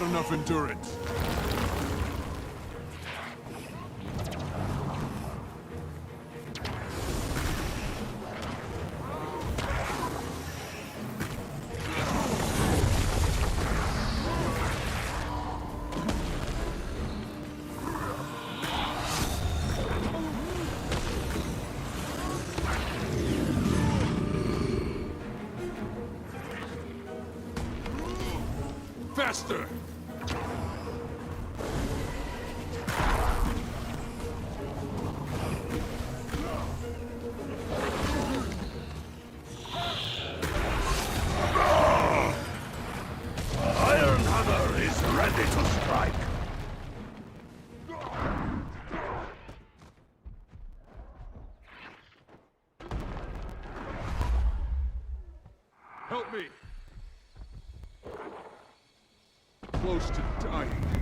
Enough endurance. faster! Iron Hammer is ready to strike! Help me! Close to dying.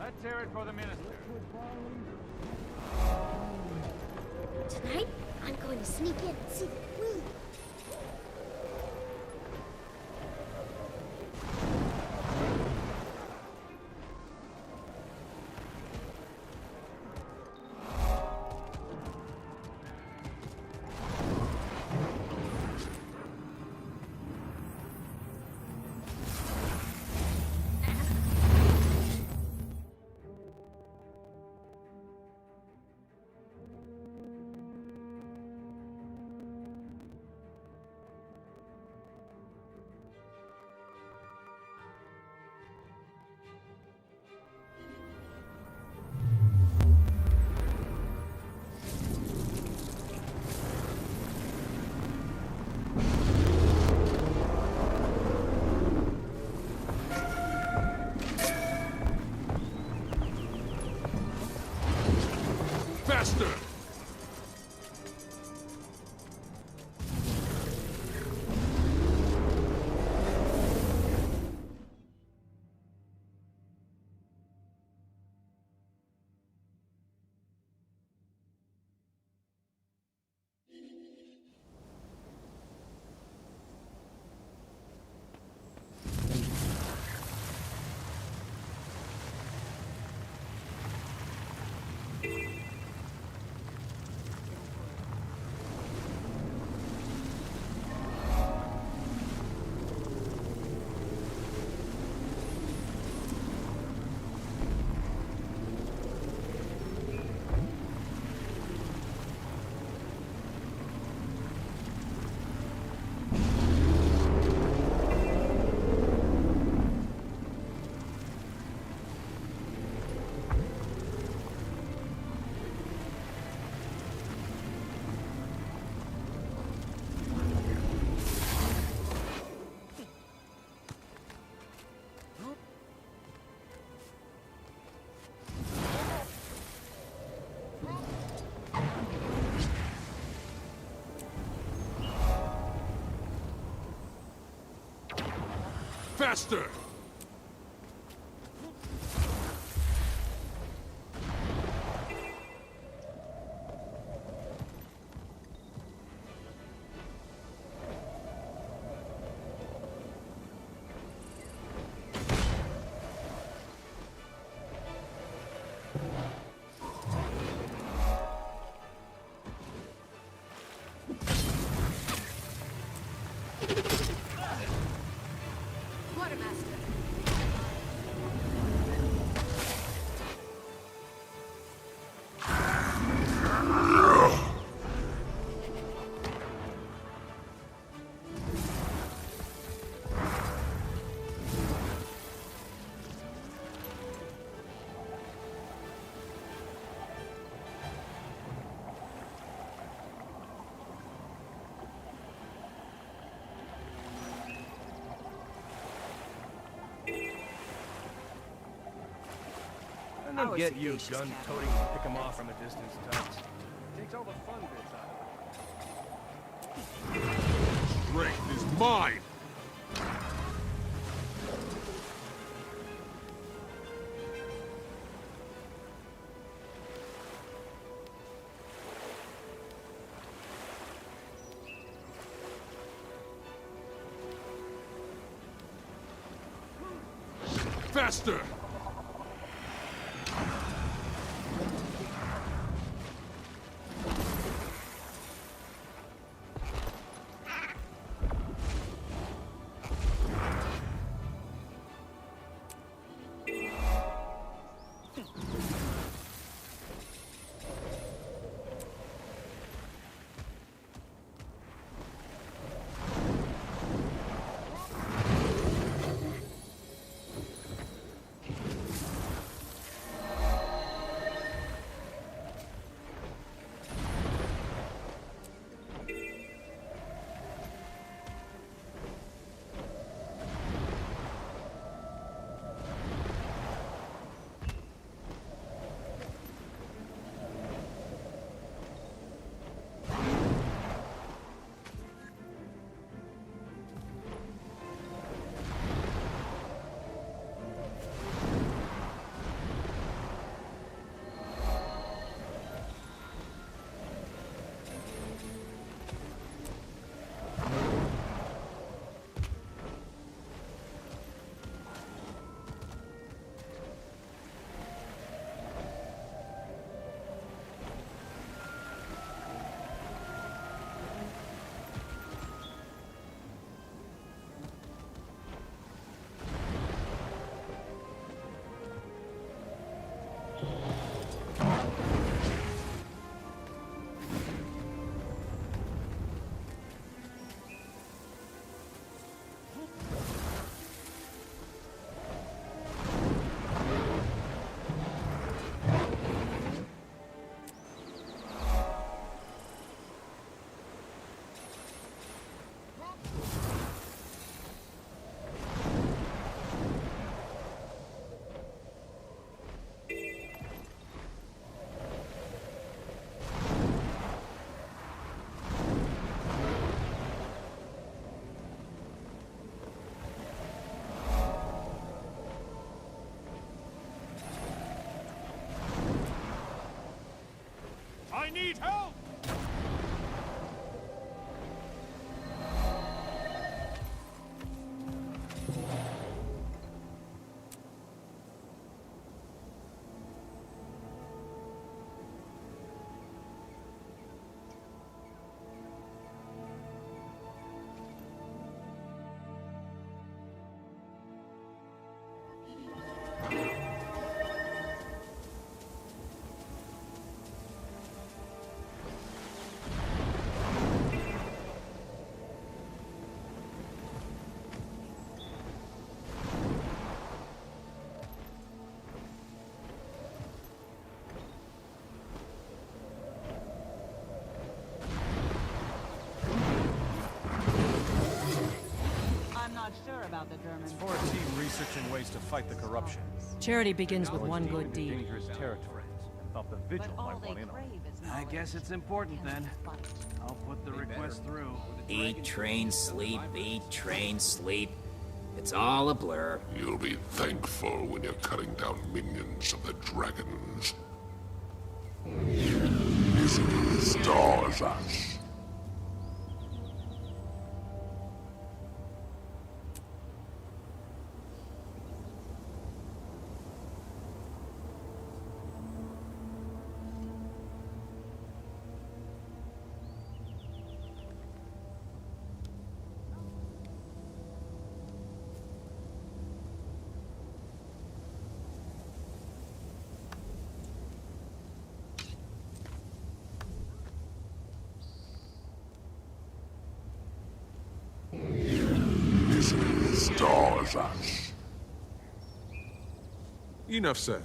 Let's hear it for the minister. Tonight, I'm going to sneak in and see the queen. Faster! And then get you gun-toting and pick them off from a distance, Tubbs. Takes all the fun bits out of it. Strength is mine! Faster! I need help! Not sure about the Germans. For a team researching ways to fight the corruption. Charity begins with one good deed. Dangerous territory. I thought the Vigil might want in on it. I guess it's important then. I'll put the request through. Eat, train, sleep, eat, train, sleep. It's all a blur. You'll be thankful when you're cutting down minions of the dragons. Misery stars us. Misery stars us. Enough said.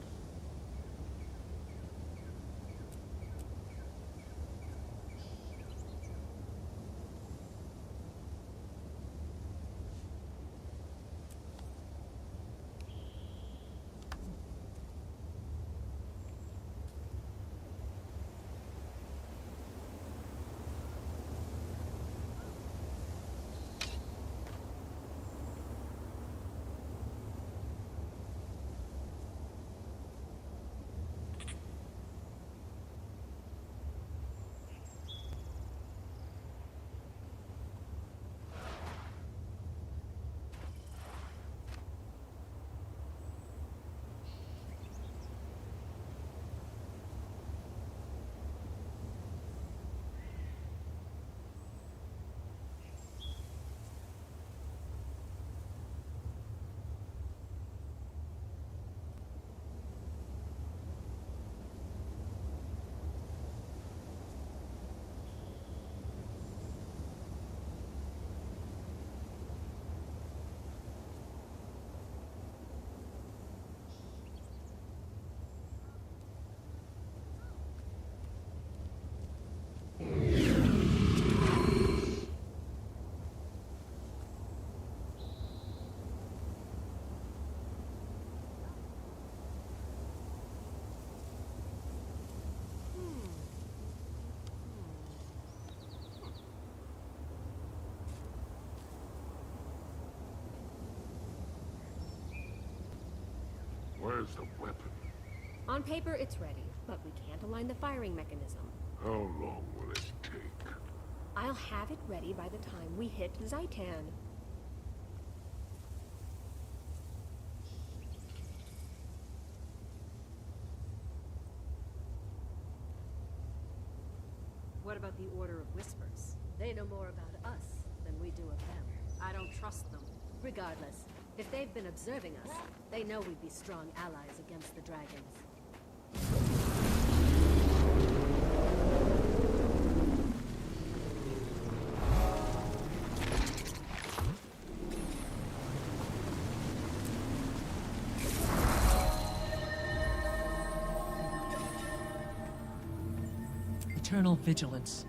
Where's the weapon? On paper, it's ready, but we can't align the firing mechanism. How long will it take? I'll have it ready by the time we hit Zaitan. What about the Order of Whispers? They know more about us than we do of them. I don't trust them. Regardless, if they've been observing us, they know we'd be strong allies against the dragons. Eternal vigilance.